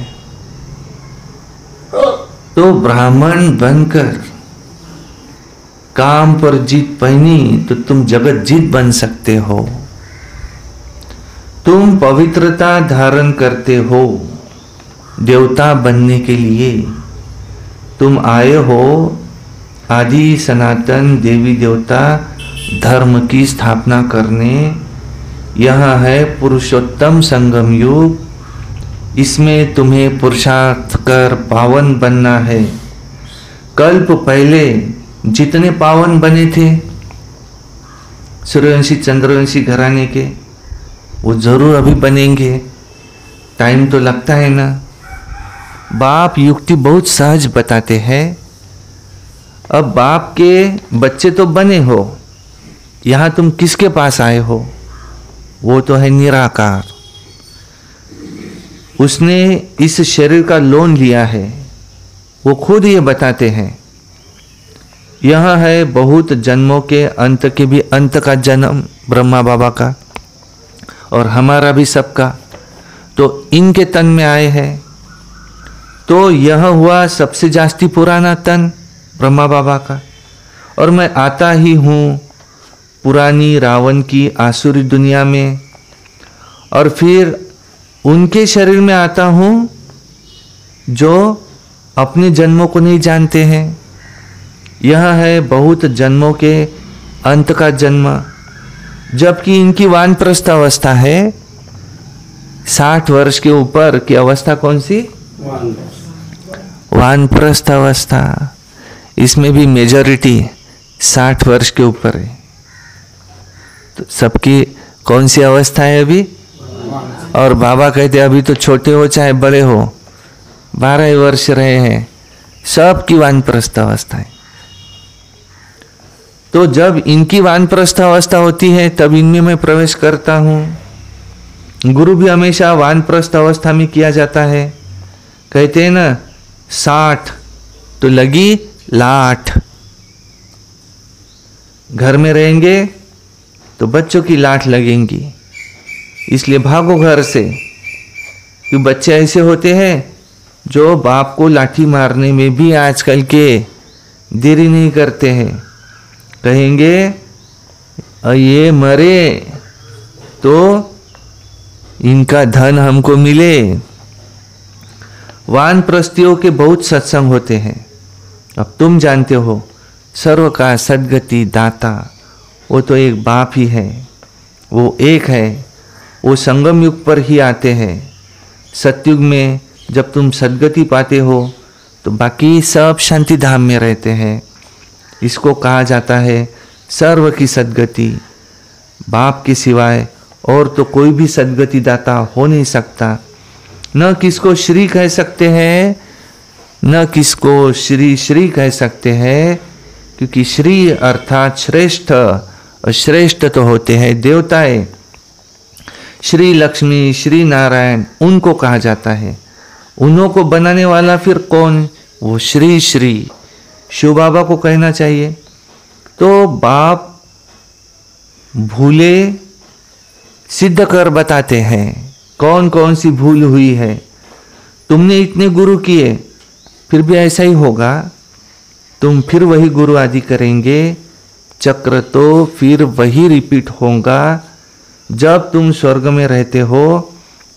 तो ब्राह्मण बनकर काम पर जीत पहनी तो तुम जगत जीत बन सकते हो। तुम पवित्रता धारण करते हो देवता बनने के लिए। तुम आए हो आदि सनातन देवी देवता धर्म की स्थापना करने। यह है पुरुषोत्तम संगम युग। इसमें तुम्हें पुरुषार्थ कर पावन बनना है। कल्प पहले जितने पावन बने थे सूर्यवंशी चंद्रवंशी घराने के, वो जरूर अभी बनेंगे। टाइम तो लगता है ना। बाप युक्ति बहुत सहज बताते हैं। अब बाप के बच्चे तो बने हो, यहां तुम किसके पास आए हो? वो तो है निराकार। उसने इस शरीर का लोन लिया है। वो खुद ये बताते हैं, यह है बहुत जन्मों के अंत के भी अंत का जन्म ब्रह्मा बाबा का और हमारा भी सबका। तो इनके तन में आए हैं। तो यह हुआ सबसे जास्ती पुराना तन ब्रह्मा बाबा का, और मैं आता ही हूँ पुरानी रावण की आसुरी दुनिया में, और फिर उनके शरीर में आता हूँ जो अपने जन्मों को नहीं जानते हैं। यह है बहुत जन्मों के अंत का जन्म, जबकि इनकी वानप्रस्थ अवस्था है 60 वर्ष के ऊपर की अवस्था। कौन सी? वानप्रस्थ अवस्था। इसमें भी मेजॉरिटी 60 वर्ष के ऊपर है। तो सबकी कौन सी अवस्था है अभी? और बाबा कहते अभी तो छोटे हो चाहे बड़े हो, 12 वर्ष रहे हैं, सबकी वानप्रस्थ अवस्था है। तो जब इनकी वानप्रस्थ अवस्था होती है तब इनमें मैं प्रवेश करता हूँ। गुरु भी हमेशा वानप्रस्थ अवस्था में किया जाता है। कहते हैं ना 60 तो लगी लाठ। घर में रहेंगे तो बच्चों की लाठ लगेंगी, इसलिए भागो घर से। कि बच्चे ऐसे होते हैं जो बाप को लाठी मारने में भी आजकल के देरी नहीं करते हैं। कहेंगे ये मरे तो इनका धन हमको मिले। वानप्रस्थियों के बहुत सत्संग होते हैं। अब तुम जानते हो सर्व का सद्गति दाता वो तो एक बाप ही है, वो एक है। वो संगम युग पर ही आते हैं। सतयुग में जब तुम सद्गति पाते हो तो बाकी सब शांति धाम में रहते हैं। इसको कहा जाता है सर्व की सद्गति। बाप के सिवाय और तो कोई भी सद्गति दाता हो नहीं सकता। न किसको श्री कह सकते हैं, न किसको श्री श्री कह सकते हैं, क्योंकि श्री अर्थात श्रेष्ठ, और श्रेष्ठ तो होते हैं देवताएं। श्री लक्ष्मी, श्री नारायण उनको कहा जाता है। उन्हों को बनाने वाला फिर कौन? वो श्री श्री शिव बाबा को कहना चाहिए। तो बाप भूले सिद्ध कर बताते हैं कौन कौन सी भूल हुई है। तुमने इतने गुरु किए फिर भी ऐसा ही होगा, तुम फिर वही गुरु आदि करेंगे, चक्र तो फिर वही रिपीट होगा। जब तुम स्वर्ग में रहते हो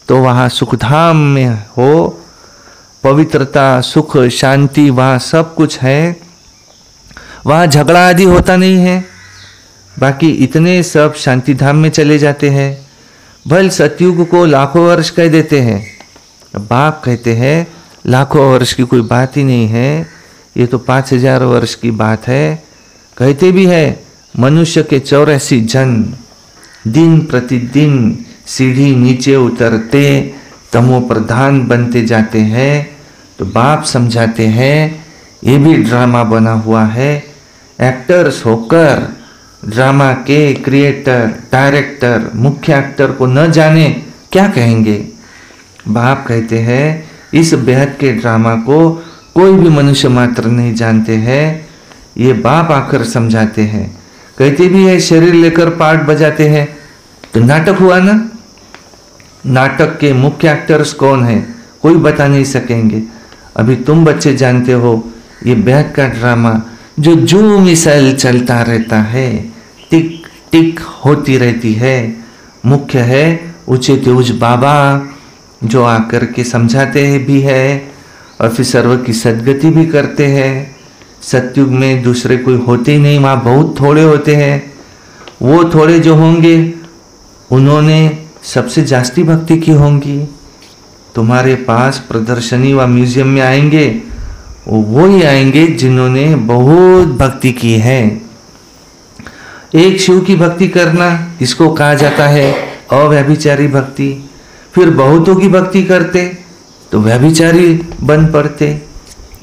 तो वहाँ सुखधाम में हो, पवित्रता, सुख, शांति वहाँ सब कुछ है। वहाँ झगड़ा आदि होता नहीं है। बाकी इतने सब शांति धाम में चले जाते हैं। भल सतयुग को लाखों वर्ष कह देते हैं, बाप कहते हैं लाखों वर्ष की कोई बात ही नहीं है, ये तो 5000 वर्ष की बात है। कहते भी है मनुष्य के 84 जन्म, दिन प्रतिदिन सीढ़ी नीचे उतरते तमो प्रधान बनते जाते हैं। तो बाप समझाते हैं ये भी ड्रामा बना हुआ है। एक्टर्स होकर ड्रामा के क्रिएटर, डायरेक्टर, मुख्य एक्टर को न जाने क्या कहेंगे। बाप कहते हैं इस बेहद के ड्रामा को कोई भी मनुष्य मात्र नहीं जानते हैं, ये बाप आकर समझाते हैं। कहते भी है शरीर लेकर पार्ट बजाते हैं, तो नाटक हुआ ना। नाटक के मुख्य एक्टर्स कौन है कोई बता नहीं सकेंगे। अभी तुम बच्चे जानते हो ये बेहद का ड्रामा जो जू मिसाइल चलता रहता है, टिक टिक होती रहती है। मुख्य है ऊंचे के ऊंच बाबा जो आकर के समझाते हैं भी है और फिर सर्व की सद्गति भी करते हैं। सतयुग में दूसरे कोई होते ही नहीं, वहाँ बहुत थोड़े होते हैं। वो थोड़े जो होंगे उन्होंने सबसे जास्ती भक्ति की होंगी। तुम्हारे पास प्रदर्शनी व म्यूजियम में आएंगे वो ही आएंगे जिन्होंने बहुत भक्ति की है। एक शिव की भक्ति करना इसको कहा जाता है अव्यभिचारी भक्ति। फिर बहुतों की भक्ति करते तो व्यभिचारी बन पड़ते।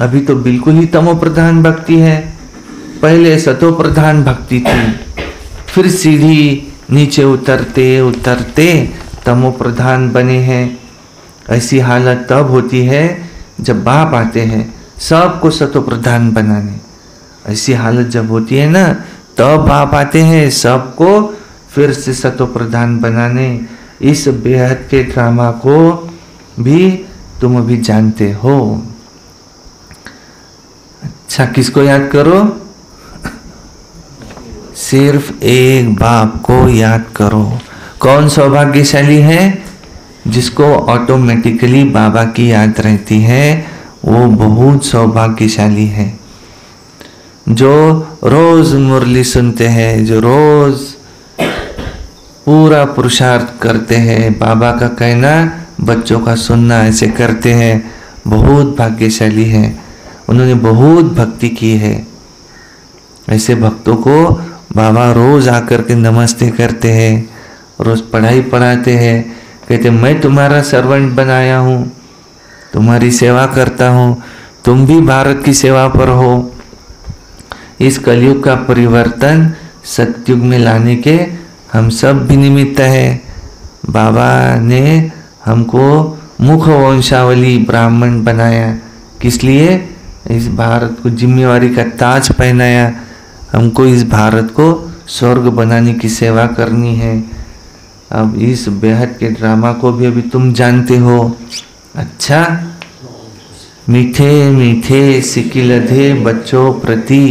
अभी तो बिल्कुल ही तमो प्रधान भक्ति है। पहले सतो प्रधान भक्ति थी, फिर सीढ़ी नीचे उतरते उतरते तमो प्रधान बने हैं। ऐसी हालत तब होती है जब बाप आते हैं सबको सतो प्रधान बनाने। ऐसी हालत जब होती है ना तब बाप आते हैं सबको फिर से सतो प्रधान बनाने। इस बेहद के ड्रामा को भी तुम अभी जानते हो। अच्छा, किसको याद करो? सिर्फ एक बाप को याद करो। कौन सौभाग्यशाली है? जिसको ऑटोमेटिकली बाबा की याद रहती है, वो बहुत सौभाग्यशाली है। जो रोज मुरली सुनते हैं, जो रोज पूरा पुरुषार्थ करते हैं, बाबा का कहना बच्चों का सुनना, ऐसे करते हैं, बहुत भाग्यशाली है। उन्होंने बहुत भक्ति की है। ऐसे भक्तों को बाबा रोज आकर के नमस्ते करते हैं, रोज पढ़ाई पढ़ाते हैं, कहते मैं तुम्हारा सर्वेंट बनाया हूँ, तुम्हारी सेवा करता हूँ, तुम भी भारत की सेवा पर हो। इस कलयुग का परिवर्तन सतयुग में लाने के हम सब भी निमित्त है। बाबा ने हमको मुख वंशावली ब्राह्मण बनाया, किस लिए? इस भारत को जिम्मेवारी का ताज पहनाया। हमको इस भारत को स्वर्ग बनाने की सेवा करनी है। अब इस बेहद के ड्रामा को भी अभी तुम जानते हो। अच्छा, मीठे मीठे सिकिलधे बच्चों प्रति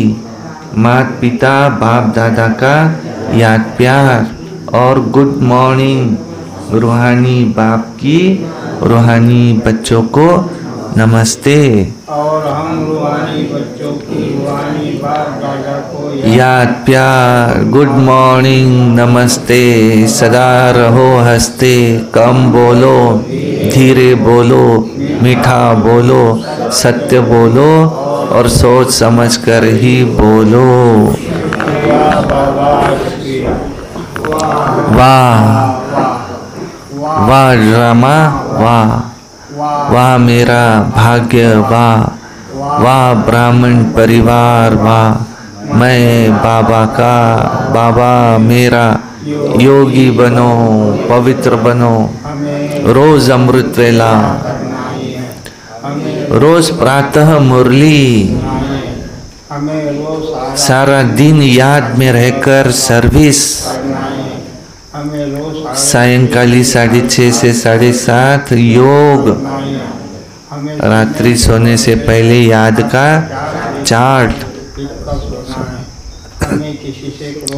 माता पिता बाप दादा का याद प्यार और गुड मॉर्निंग। रूहानी बाप की रूहानी बच्चों को नमस्ते। और हम रूहानी बच्चों की रूहानी बाप दादा को याद प्यार, गुड मॉर्निंग, नमस्ते। सदा रहो हंसते, कम बोलो, धीरे बोलो, मीठा बोलो, सत्य बोलो और सोच समझ कर ही बोलो। वाह वाह ड्रामा, वाह वाह मेरा भाग्य, वाह वाह ब्राह्मण परिवार, वाह मैं बाबा का, बाबा मेरा। योगी बनो, पवित्र बनो, रोज अमृत वेला, रोज प्रातः मुरली, सारा दिन याद में रहकर सर्विस, सायंकाली 6:30 से 7:30 योग, रात्रि सोने से पहले याद का चार्ट,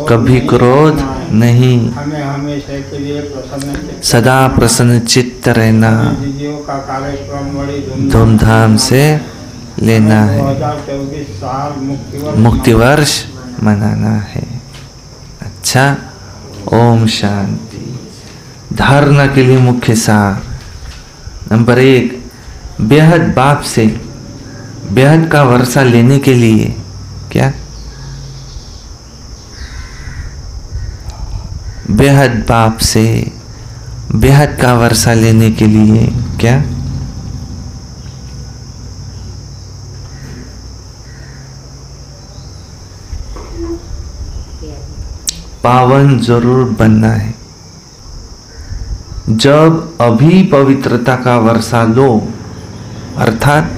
कभी क्रोध नहीं, सदा प्रसन्न चित्त रहना, धूमधाम से लेना है, मुक्ति वर्ष मनाना है। अच्छा, ओम शांति। धारणा के लिए मुख्य सार नंबर 1, बेहद बाप से बेहद का वर्षा लेने के लिए क्या? बेहद बाप से बेहद का वर्षा लेने के लिए क्या? पावन जरूर बनना है। जब अभी पवित्रता का वर्षा लो, अर्थात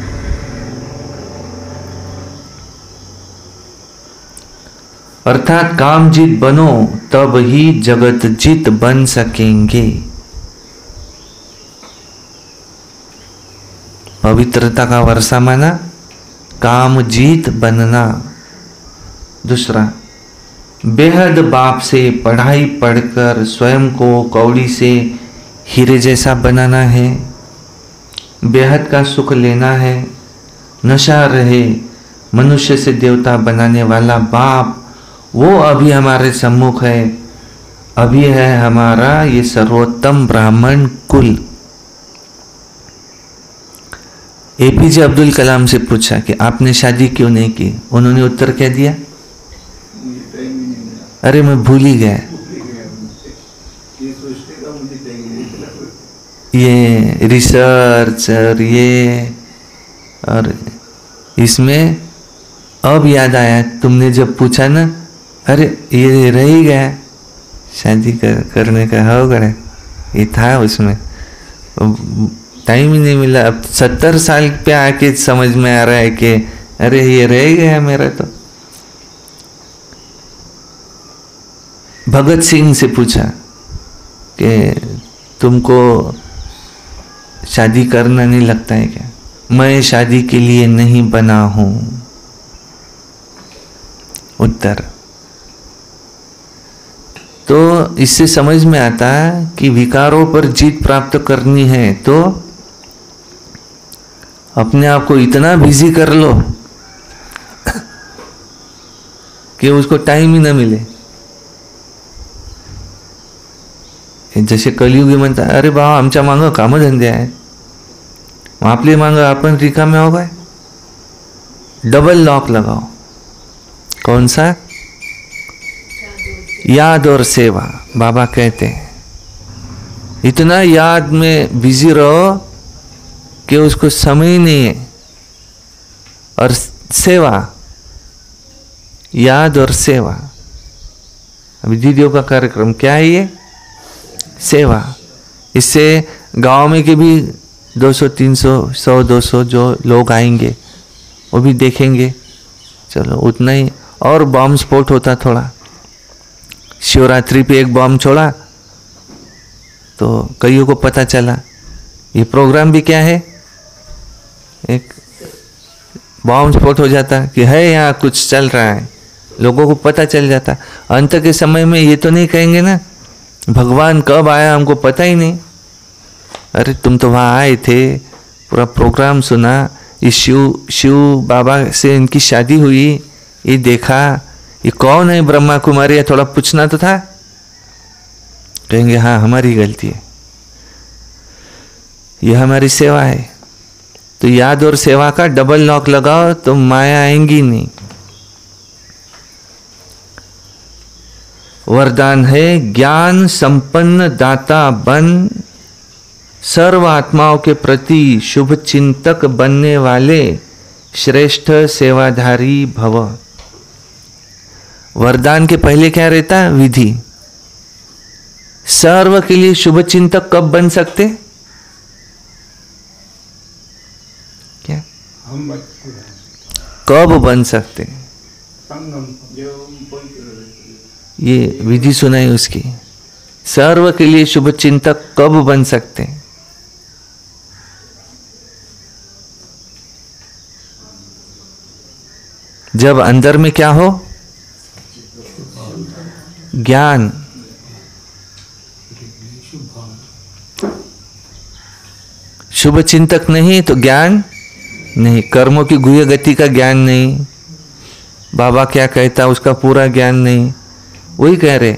काम जीत बनो, तब ही जगत जीत बन सकेंगे। पवित्रता का वर्षा माना काम जीत बनना। दूसरा, बेहद बाप से पढ़ाई पढ़कर स्वयं को कौड़ी से हीरे जैसा बनाना है। बेहद का सुख लेना है। नशा रहे मनुष्य से देवता बनाने वाला बाप, वो अभी हमारे सम्मुख है। अभी है हमारा ये सर्वोत्तम ब्राह्मण कुल। एपीजे अब्दुल कलाम से पूछा कि आपने शादी क्यों नहीं की? उन्होंने उत्तर क्या दिया? अरे मैं भूल ही गया। ये रिसर्च और इसमें अब याद आया, तुमने जब पूछा ना, अरे ये रह ही गया, शादी करने का हो गया, ये था उसमें, टाइम ही नहीं मिला। अब 70 साल पे आके समझ में आ रहा है कि अरे ये रह गया मेरा। तो भगत सिंह से पूछा कि तुमको शादी करना नहीं लगता है क्या? मैं शादी के लिए नहीं बना हूँ। उत्तर। तो इससे समझ में आता है कि विकारों पर जीत प्राप्त करनी है तो अपने आप को इतना बिजी कर लो कि उसको टाइम ही ना मिले। जसे कलियुगी म्हणतात, अरे बाबा आमच्या मागं कामधंदे आहेत, मग आपली मागं आपण रिकामे हो गए। डबल लॉक लगाओ। कौन सा? याद और सेवा। बाबा कहते हैं इतना याद में बिजी रहो कि उसको समय ही नहीं है। और सेवा, याद और सेवा। अभी दीदियों का कार्यक्रम क्या है? ये सेवा। इससे गांव में के भी 200 300 100 200 जो लोग आएंगे वो भी देखेंगे। चलो उतना ही। और बॉम्ब स्फोट होता थोड़ा, शिवरात्रि पे एक बॉम्ब छोड़ा तो कईयों को पता चला। ये प्रोग्राम भी क्या है? एक बॉम्ब स्फोट हो जाता कि है यहाँ कुछ चल रहा है, लोगों को पता चल जाता। अंत के समय में ये तो नहीं कहेंगे ना भगवान कब आया हमको पता ही नहीं। अरे तुम तो वहाँ आए थे, पूरा प्रोग्राम सुना, इस शिव बाबा से इनकी शादी हुई, ये देखा, ये कौन है ब्रह्मा कुमारी है, थोड़ा पूछना तो था। कहेंगे हाँ हमारी गलती है, ये हमारी सेवा है। तो याद और सेवा का डबल लॉक लगाओ तो माया आएंगी नहीं। वरदान है ज्ञान संपन्न दाता बन, सर्व आत्माओं के प्रति शुभ चिंतक बनने वाले श्रेष्ठ सेवाधारी भव। वरदान के पहले क्या रहता? विधि। सर्व के लिए शुभ चिंतक कब बन सकते? क्या हम कब बन सकते? ये विधि सुनाई उसकी। सर्व के लिए शुभ चिंतक कब बन सकते? जब अंदर में क्या हो? ज्ञान। शुभ चिंतक नहीं तो ज्ञान नहीं, कर्मों की गुह्य गति का ज्ञान नहीं, बाबा क्या कहता उसका पूरा ज्ञान नहीं। वही कह रहे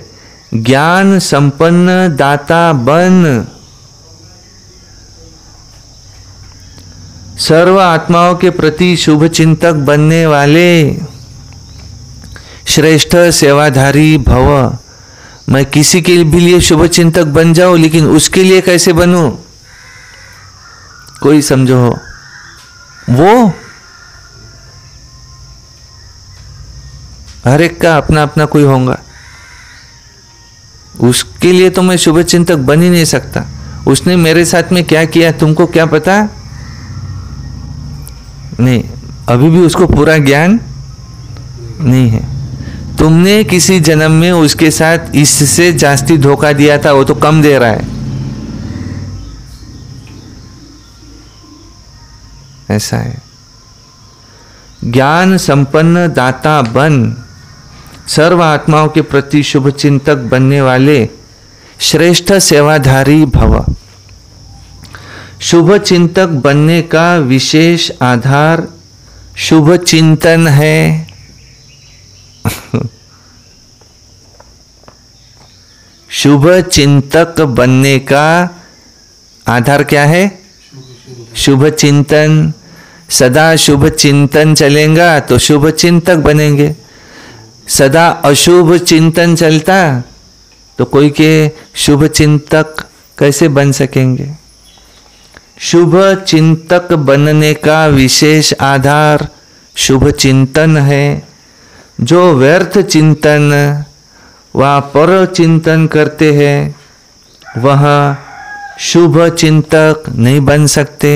ज्ञान संपन्न दाता बन, सर्व आत्माओं के प्रति शुभ चिंतक बनने वाले श्रेष्ठ सेवाधारी भव। मैं किसी के भी लिए शुभ चिंतक बन जाऊं, लेकिन उसके लिए कैसे बनूं? कोई समझो हो वो हर एक का अपना अपना कोई होगा। उसके लिए तो मैं शुभ चिंतक बन ही नहीं सकता। उसने मेरे साथ में क्या किया तुमको क्या पता? नहीं, अभी भी उसको पूरा ज्ञान नहीं है। तुमने किसी जन्म में उसके साथ इससे जास्ती धोखा दिया था, वो तो कम दे रहा है। ऐसा है। ज्ञान संपन्न दाता बन, सर्व आत्माओं के प्रति शुभ चिंतक बनने वाले श्रेष्ठ सेवाधारी भव। शुभ चिंतक बनने का विशेष आधार शुभ चिंतन है। शुभ चिंतक बनने का आधार क्या है? शुभ चिंतन। सदा शुभ चिंतन चलेगा तो शुभ चिंतक बनेंगे। सदा अशुभ चिंतन चलता तो कोई के शुभ चिंतक कैसे बन सकेंगे? शुभ चिंतक बनने का विशेष आधार शुभ चिंतन है। जो व्यर्थ चिंतन व पर चिंतन करते हैं वह शुभ चिंतक नहीं बन सकते।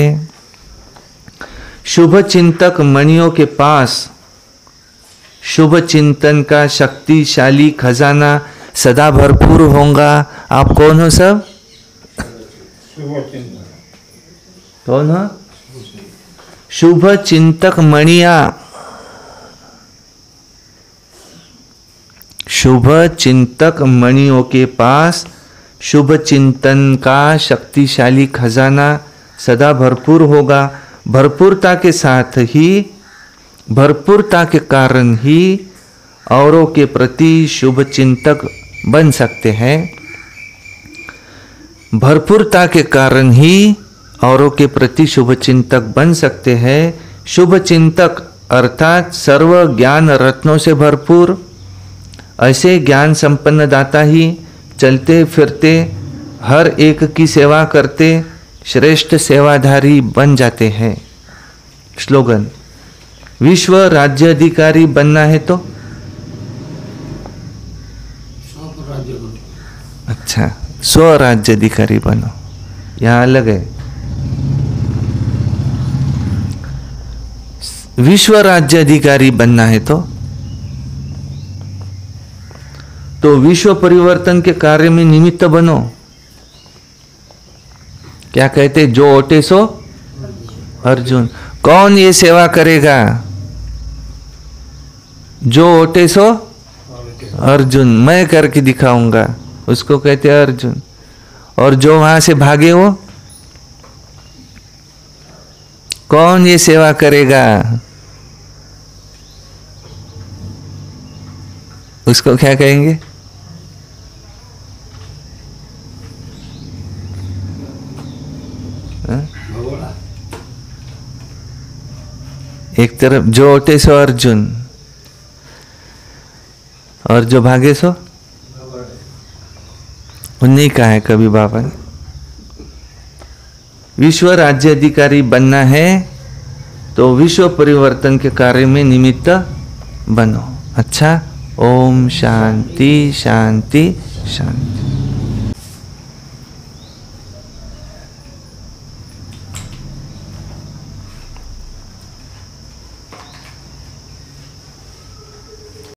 शुभ चिंतक मणियों के पास शुभ चिंतन का शक्तिशाली खजाना सदा भरपूर होगा। आप कौन हो सब? कौन हो? शुभ चिंतक मणिया। शुभ चिंतक मणियों के पास शुभ चिंतन का शक्तिशाली खजाना सदा भरपूर होगा। भरपूरता के साथ ही, भरपूरता के कारण ही औरों के प्रति शुभ चिंतक बन सकते हैं। भरपूरता के कारण ही औरों के प्रति शुभ चिंतक बन सकते हैं। शुभ चिंतक अर्थात सर्व ज्ञान रत्नों से भरपूर, ऐसे ज्ञान संपन्न दाता ही चलते फिरते हर एक की सेवा करते श्रेष्ठ सेवाधारी बन जाते हैं। स्लोगन, विश्व राज्य अधिकारी बनना है तो अच्छा स्वराज्य अधिकारी बनो, यहां अलग है। विश्व राज्य अधिकारी बनना है तो विश्व परिवर्तन के कार्य में निमित्त बनो। क्या कहते, जो ओटे सो अर्जुन। कौन ये सेवा करेगा? जो ओटे सो अर्जुन, मैं करके दिखाऊंगा, उसको कहते अर्जुन। और जो वहां से भागे वो कौन ये सेवा करेगा? उसको क्या कहेंगे? एक तरफ जो ओटे सो अर्जुन और जो भागे सो उन्हीं का है कभी बाबा ने। विश्व राज्य अधिकारी बनना है तो विश्व परिवर्तन के कार्य में निमित्त बनो। अच्छा, ओम शांति शांति शांति।